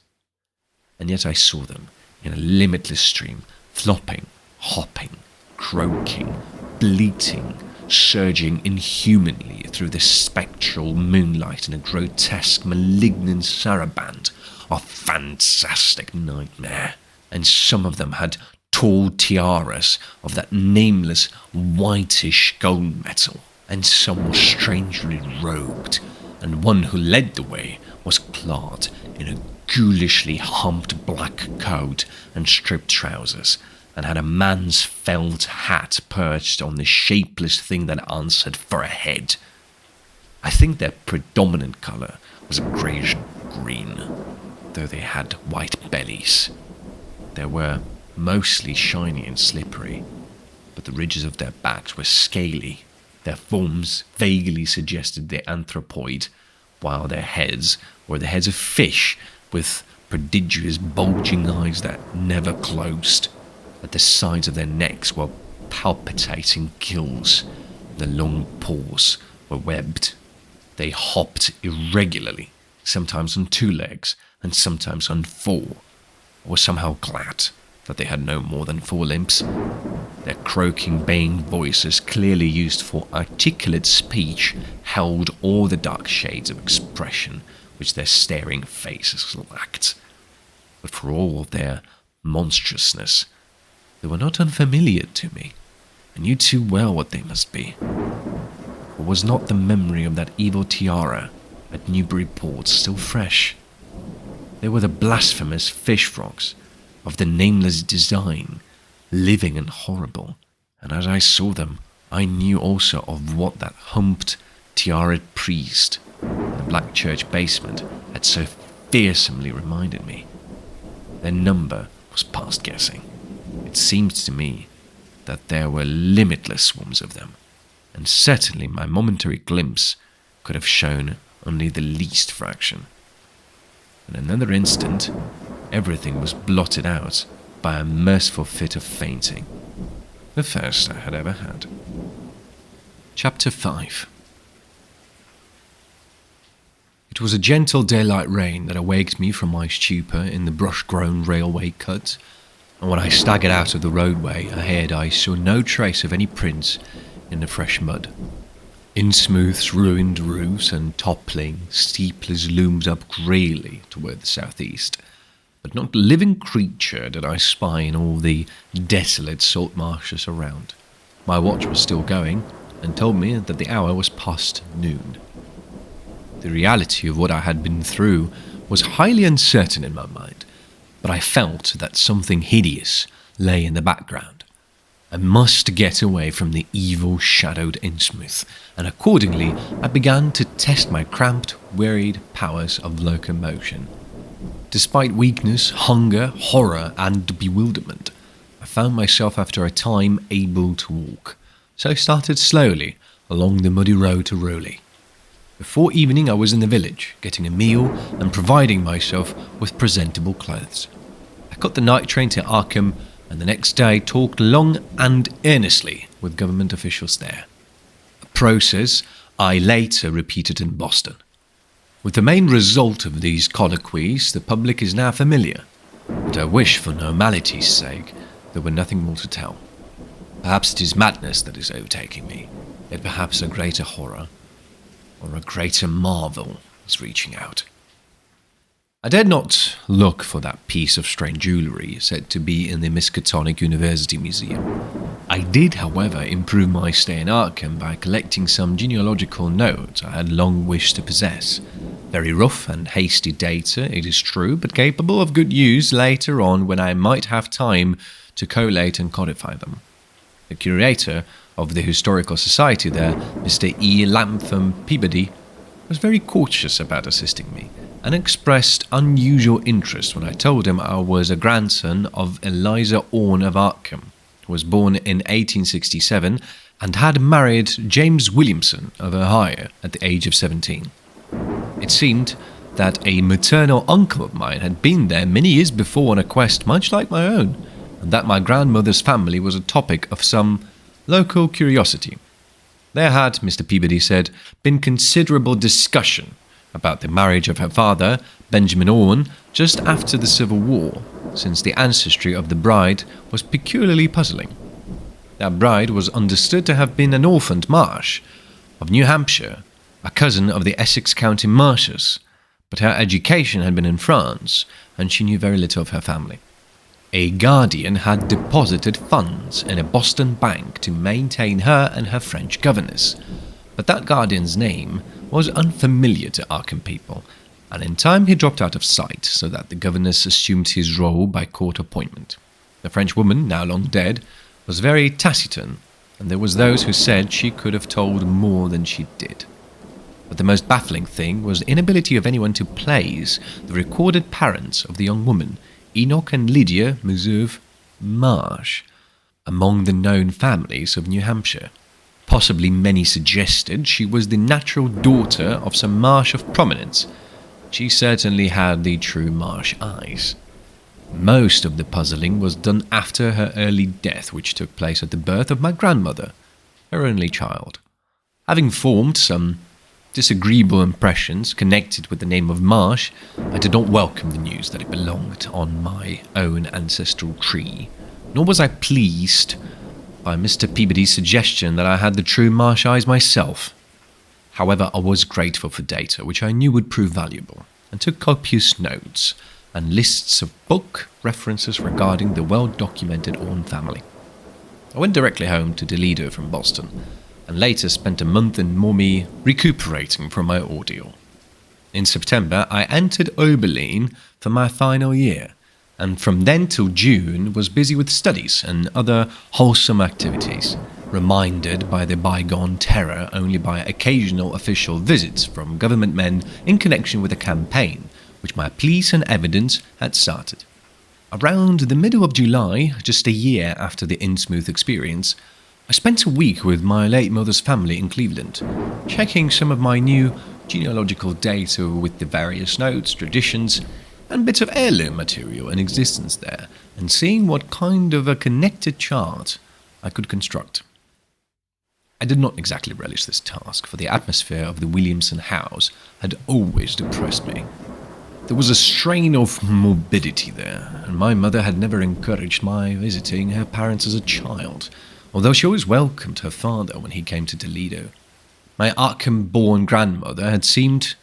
And yet I saw them in a limitless stream, flopping, hopping, croaking, bleating, surging inhumanly through the spectral moonlight in a grotesque, malignant saraband of fantastic nightmare. And some of them had tall tiaras of that nameless whitish gold metal, and some were strangely robed, and one who led the way was clad in a ghoulishly humped black coat and stripped trousers, and had a man's felt hat perched on the shapeless thing that answered for a head. I think their predominant colour was a greyish green, though they had white bellies. They were mostly shiny and slippery, but the ridges of their backs were scaly. Their forms vaguely suggested the anthropoid, while their heads were the heads of fish with prodigious bulging eyes that never closed. At the sides of their necks were palpitating gills. The long paws were webbed. They hopped irregularly, sometimes on 2 legs and sometimes on 4, or were somehow clad that they had no more than 4 limbs. Their croaking, baying voices, clearly used for articulate speech, held all the dark shades of expression which their staring faces lacked. But for all their monstrousness, they were not unfamiliar to me. I knew too well what they must be. Or was not the memory of that evil tiara at Newburyport still fresh? They were the blasphemous fish frogs of the nameless design, living and horrible, and as I saw them, I knew also of what that humped, tiaraed priest in the black church basement had so fearsomely reminded me. Their number was past guessing. It seemed to me that there were limitless swarms of them, and certainly my momentary glimpse could have shown only the least fraction. In another instant, everything was blotted out by a merciful fit of fainting, the first I had ever had. Chapter 5. It was a gentle daylight rain that awaked me from my stupor in the brush-grown railway cut, and when I staggered out of the roadway ahead I saw no trace of any prints in the fresh mud. Innsmouth's ruined roofs and toppling steeples loomed up greyly toward the southeast, but not a living creature did I spy in all the desolate salt marshes around. My watch was still going, and told me that the hour was past noon. The reality of what I had been through was highly uncertain in my mind, but I felt that something hideous lay in the background. I must get away from the evil shadowed Innsmouth, and accordingly I began to test my cramped, wearied powers of locomotion. Despite weakness, hunger, horror, and bewilderment, I found myself after a time able to walk, so I started slowly along the muddy road to Rowley. Before evening I was in the village, getting a meal and providing myself with presentable clothes. I caught the night train to Arkham, and the next day talked long and earnestly with government officials there. A process I later repeated in Boston. With the main result of these colloquies, the public is now familiar, but I wish for normality's sake there were nothing more to tell. Perhaps it is madness that is overtaking me, yet perhaps a greater horror, or a greater marvel is reaching out. I dared not look for that piece of strange jewellery said to be in the Miskatonic University Museum. I did, however, improve my stay in Arkham by collecting some genealogical notes I had long wished to possess. Very rough and hasty data, it is true, but capable of good use later on when I might have time to collate and codify them. The curator of the Historical Society there, Mr. E. Latham Peabody, was very cautious about assisting me, and expressed unusual interest when I told him I was a grandson of Eliza Orne of Arkham, who was born in 1867 and had married James Williamson of Ohio at the age of 17. It seemed that a maternal uncle of mine had been there many years before on a quest much like my own, and that my grandmother's family was a topic of some local curiosity. There had, Mr. Peabody said, been considerable discussion about the marriage of her father, Benjamin Orne, just after the Civil War, since the ancestry of the bride was peculiarly puzzling. That bride was understood to have been an orphaned Marsh of New Hampshire, a cousin of the Essex County Marshes, but her education had been in France, and she knew very little of her family. A guardian had deposited funds in a Boston bank to maintain her and her French governess, but that guardian's name was unfamiliar to Arkham people, and in time he dropped out of sight so that the governess assumed his role by court appointment. The French woman, now long dead, was very taciturn, and there was those who said she could have told more than she did. But the most baffling thing was the inability of anyone to place the recorded parents of the young woman, Enoch and Lydia Meserve Marsh, among the known families of New Hampshire. Possibly many suggested she was the natural daughter of some Marsh of prominence. She certainly had the true Marsh eyes. Most of the puzzling was done after her early death, which took place at the birth of my grandmother, her only child. Having formed some disagreeable impressions connected with the name of Marsh, I did not welcome the news that it belonged on my own ancestral tree, nor was I pleased by Mr. Peabody's suggestion that I had the true Marsh eyes myself. However, I was grateful for data which I knew would prove valuable, and took copious notes and lists of book references regarding the well-documented Orne family. I went directly home to Toledo from Boston, and later spent a month in Mommy recuperating from my ordeal. In September, I entered Oberlin for my final year, and from then till June was busy with studies and other wholesome activities, reminded by the bygone terror only by occasional official visits from government men in connection with a campaign which my police and evidence had started. Around the middle of July, just a year after the Innsmouth experience, I spent a week with my late mother's family in Cleveland, checking some of my new genealogical data with the various notes, traditions, and bits of heirloom material in existence there, and seeing what kind of a connected chart I could construct. I did not exactly relish this task, for the atmosphere of the Williamson house had always depressed me. There was a strain of morbidity there, and my mother had never encouraged my visiting her parents as a child, although she always welcomed her father when he came to Toledo. My Arkham-born grandmother had seemed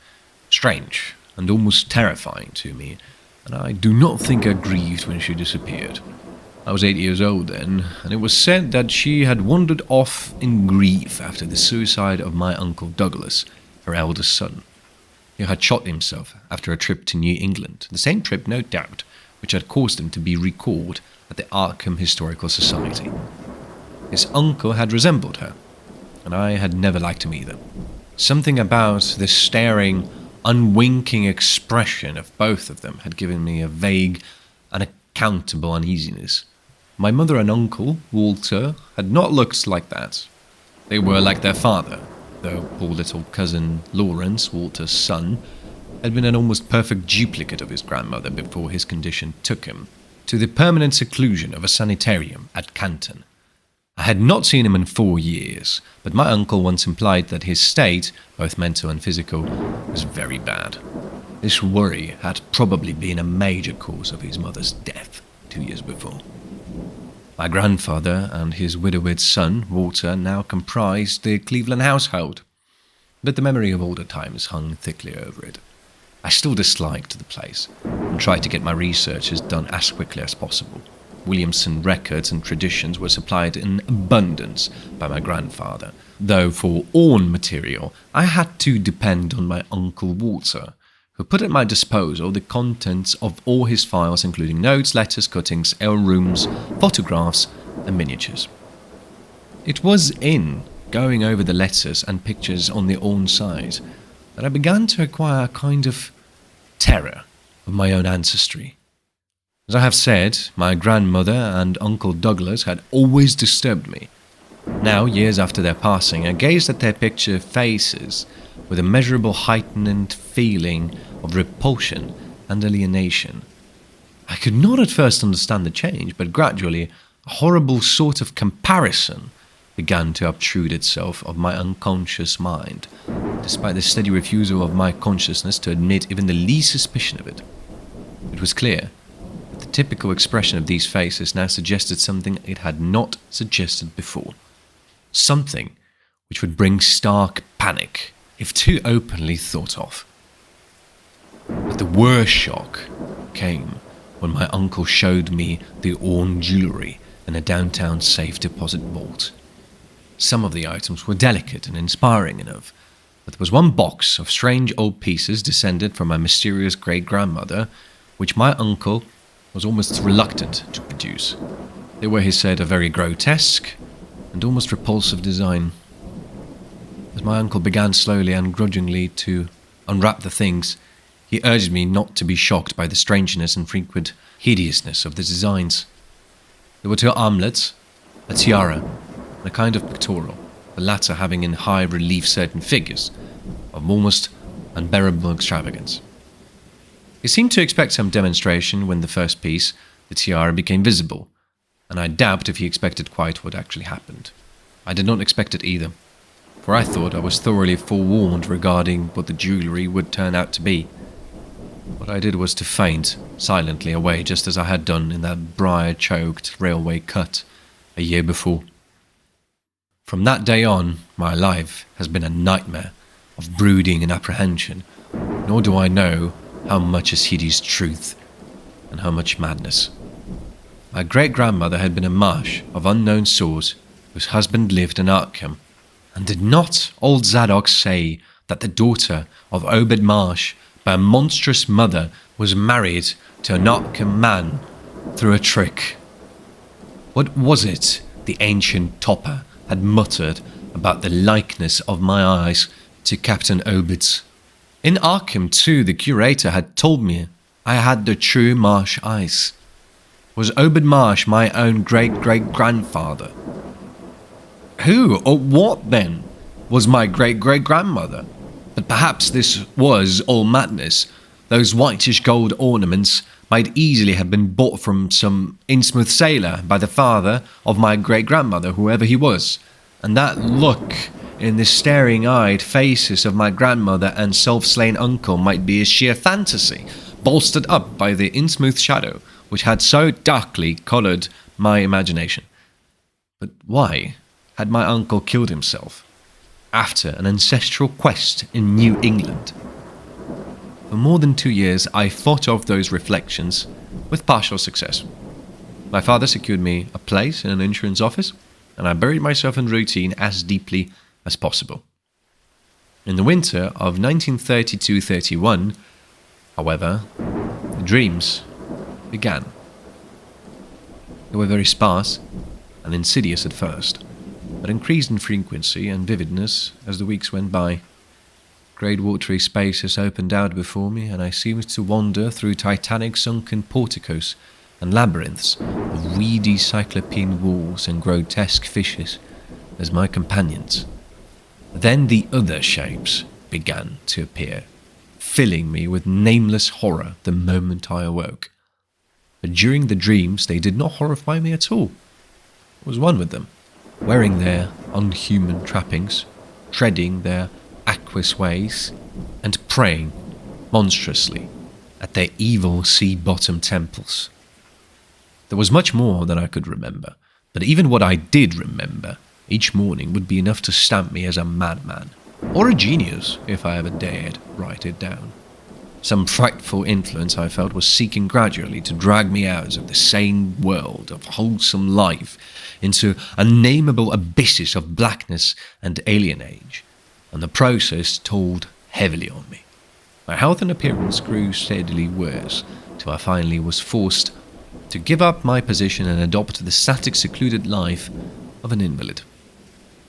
strange and almost terrifying to me, and I do not think I grieved when she disappeared. I was 8 years old then, and it was said that she had wandered off in grief after the suicide of my Uncle Douglas, her eldest son. He had shot himself after a trip to New England, the same trip, no doubt, which had caused him to be recalled at the Arkham Historical Society. His uncle had resembled her, and I had never liked him either. Something about the staring, unwinking expression of both of them had given me a vague, unaccountable uneasiness. My mother and uncle, Walter, had not looked like that. They were like their father, though poor little cousin Lawrence, Walter's son, had been an almost perfect duplicate of his grandmother before his condition took him to the permanent seclusion of a sanitarium at Canton. I had not seen him in 4 years, but my uncle once implied that his state, both mental and physical, was very bad. This worry had probably been a major cause of his mother's death 2 years before. My grandfather and his widowed son, Walter, now comprised the Cleveland household, but the memory of older times hung thickly over it. I still disliked the place, and tried to get my researches done as quickly as possible. Williamson records and traditions were supplied in abundance by my grandfather, though for Orne material I had to depend on my Uncle Walter, who put at my disposal the contents of all his files, including notes, letters, cuttings, heirlooms, photographs, and miniatures. It was in going over the letters and pictures on the Orne side that I began to acquire a kind of terror of my own ancestry. As I have said, my grandmother and Uncle Douglas had always disturbed me. Now, years after their passing, I gazed at their picture faces with a measurable heightened feeling of repulsion and alienation. I could not at first understand the change, but gradually a horrible sort of comparison began to obtrude itself of my unconscious mind, despite the steady refusal of my consciousness to admit even the least suspicion of it. It was clear that the typical expression of these faces now suggested something it had not suggested before. Something which would bring stark panic if too openly thought of. But the worst shock came when my uncle showed me the Orne jewellery in a downtown safe deposit vault. Some of the items were delicate and inspiring enough, but there was one box of strange old pieces descended from my mysterious great-grandmother, which my uncle was almost reluctant to produce. They were, he said, a very grotesque and almost repulsive design. As my uncle began slowly and grudgingly to unwrap the things, he urged me not to be shocked by the strangeness and frequent hideousness of the designs. There were 2 armlets, a tiara, and a kind of pictorial, the latter having in high relief certain figures of almost unbearable extravagance. He seemed to expect some demonstration when the first piece, the tiara, became visible, and I doubt if he expected quite what actually happened. I did not expect it either. for I thought I was thoroughly forewarned regarding what the jewellery would turn out to be. What I did was to faint silently away, just as I had done in that briar-choked railway cut a year before. From that day on, my life has been a nightmare of brooding and apprehension, nor do I know how much is hideous truth and how much madness. My great-grandmother had been a marsh of unknown source whose husband lived in Arkham, and did not old Zadok say that the daughter of Obed Marsh by a monstrous mother was married to an Arkham man through a trick? What was it the ancient topper had muttered about the likeness of my eyes to Captain Obed's? In Arkham, too, the curator had told me I had the true Marsh eyes. Was Obed Marsh my own great-great-grandfather? Who or what, then, was my great-great-grandmother? But perhaps this was all madness. Those whitish gold ornaments might easily have been bought from some Innsmouth sailor by the father of my great-grandmother, whoever he was. And that look in the staring-eyed faces of my grandmother and self-slain uncle might be a sheer fantasy, bolstered up by the Innsmouth shadow, which had so darkly coloured my imagination. But why had my uncle killed himself after an ancestral quest in New England? For more than 2 years I thought of those reflections with partial success. My father secured me a place in an insurance office, and I buried myself in routine as deeply as possible. In the winter of 1932-31, however, the dreams began. They were very sparse and insidious at first, but increased in frequency and vividness as the weeks went by. Great watery spaces opened out before me, and I seemed to wander through titanic sunken porticos and labyrinths of weedy cyclopean walls and grotesque fishes as my companions. Then the other shapes began to appear, filling me with nameless horror the moment I awoke. But during the dreams they did not horrify me at all. I was one with them, wearing their unhuman trappings, treading their aqueous ways, and praying monstrously at their evil sea-bottom temples. There was much more than I could remember, but even what I did remember each morning would be enough to stamp me as a madman, or a genius if I ever dared write it down. Some frightful influence I felt was seeking gradually to drag me out of the sane world of wholesome life into unnameable abysses of blackness and alienage, and the process told heavily on me. My health and appearance grew steadily worse, till I finally was forced to give up my position and adopt the static, secluded life of an invalid.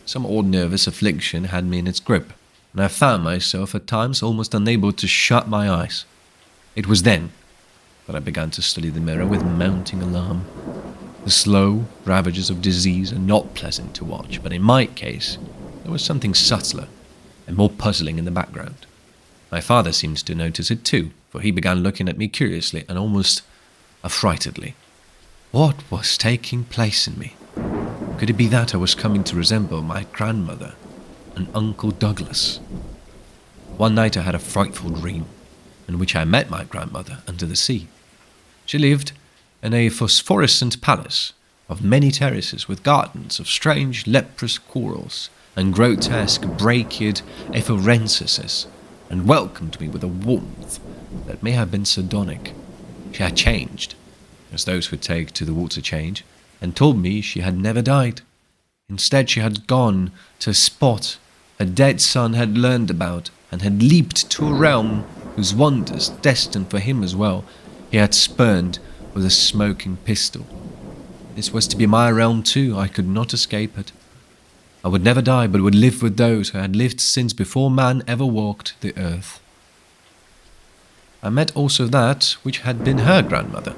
Some odd nervous affliction had me in its grip, and I found myself at times almost unable to shut my eyes. It was then that I began to study the mirror with mounting alarm. The slow ravages of disease are not pleasant to watch, but in my case there was something subtler and more puzzling in the background. My father seemed to notice it too, for he began looking at me curiously and almost affrightedly. What was taking place in me? Could it be that I was coming to resemble my grandmother and Uncle Douglas? One night I had a frightful dream, in which I met my grandmother under the sea. She lived in a phosphorescent palace of many terraces with gardens of strange leprous corals and grotesque brachiid efflorescences, and welcomed me with a warmth that may have been sardonic. She had changed, as those who take to the water change, and told me she had never died. Instead, she had gone to a spot her dead son had learned about, and had leaped to a realm whose wonders, destined for him as well, he had spurned with a smoking pistol. This was to be my realm too. I could not escape it. I would never die, but would live with those who had lived since before man ever walked the earth. I met also that which had been her grandmother.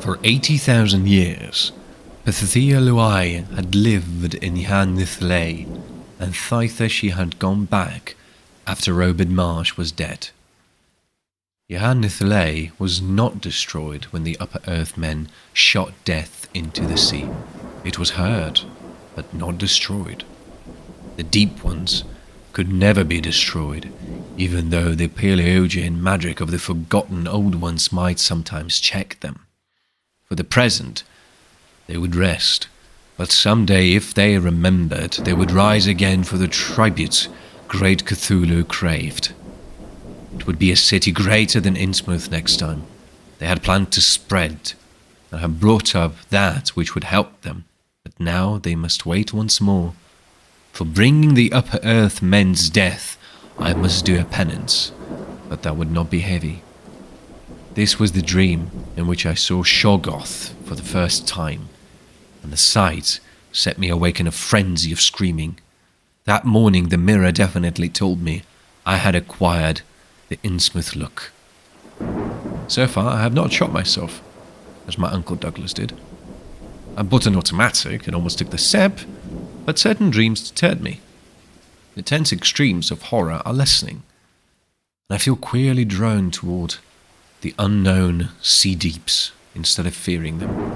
For 80,000 years, Pythia Luai had lived in Yan Nithlay, and thither she had gone back after Obed Marsh was dead. Yan Nithlay was not destroyed when the Upper Earth men shot death into the sea. It was heard, but not destroyed. The deep ones could never be destroyed, even though the Paleogean magic of the forgotten old ones might sometimes check them. For the present, they would rest, but someday, if they remembered, they would rise again for the tribute great Cthulhu craved. It would be a city greater than Innsmouth next time. They had planned to spread, and had brought up that which would help them, but now they must wait once more. For bringing the upper earth men's death, I must do a penance, but that would not be heavy. This was the dream in which I saw Shoggoth for the first time, and the sight set me awake in a frenzy of screaming. That morning the mirror definitely told me I had acquired the Innsmouth look. So far I have not shot myself, as my Uncle Douglas did. I bought an automatic and almost took the step, but certain dreams deterred me. The tense extremes of horror are lessening, and I feel queerly drawn toward the unknown sea deeps instead of fearing them.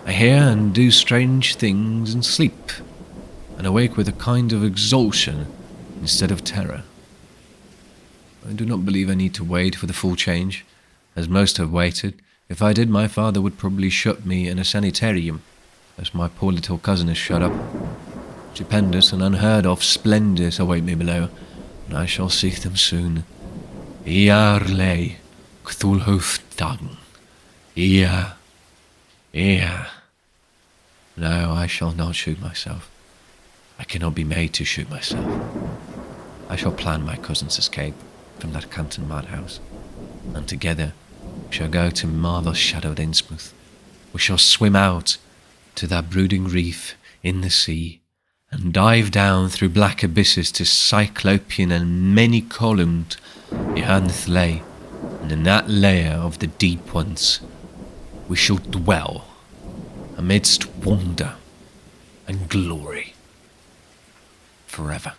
I hear and do strange things and sleep, and awake with a kind of exhaustion instead of terror. I do not believe I need to wait for the full change, as most have waited. If I did, my father would probably shut me in a sanitarium, as my poor little cousin is shut up. Stupendous and unheard of splendors await me below, and I shall see them soon. Iarle Cthulhuftagn. Ia. No, I shall not shoot myself. I cannot be made to shoot myself. I shall plan my cousin's escape from that Canton madhouse, and together we shall go to marvelous shadowed Innsmouth. We shall swim out to that brooding reef in the sea, and dive down through black abysses to cyclopean and many-columned Johannes lay, and in that layer of the deep ones we shall dwell amidst wonder and glory forever.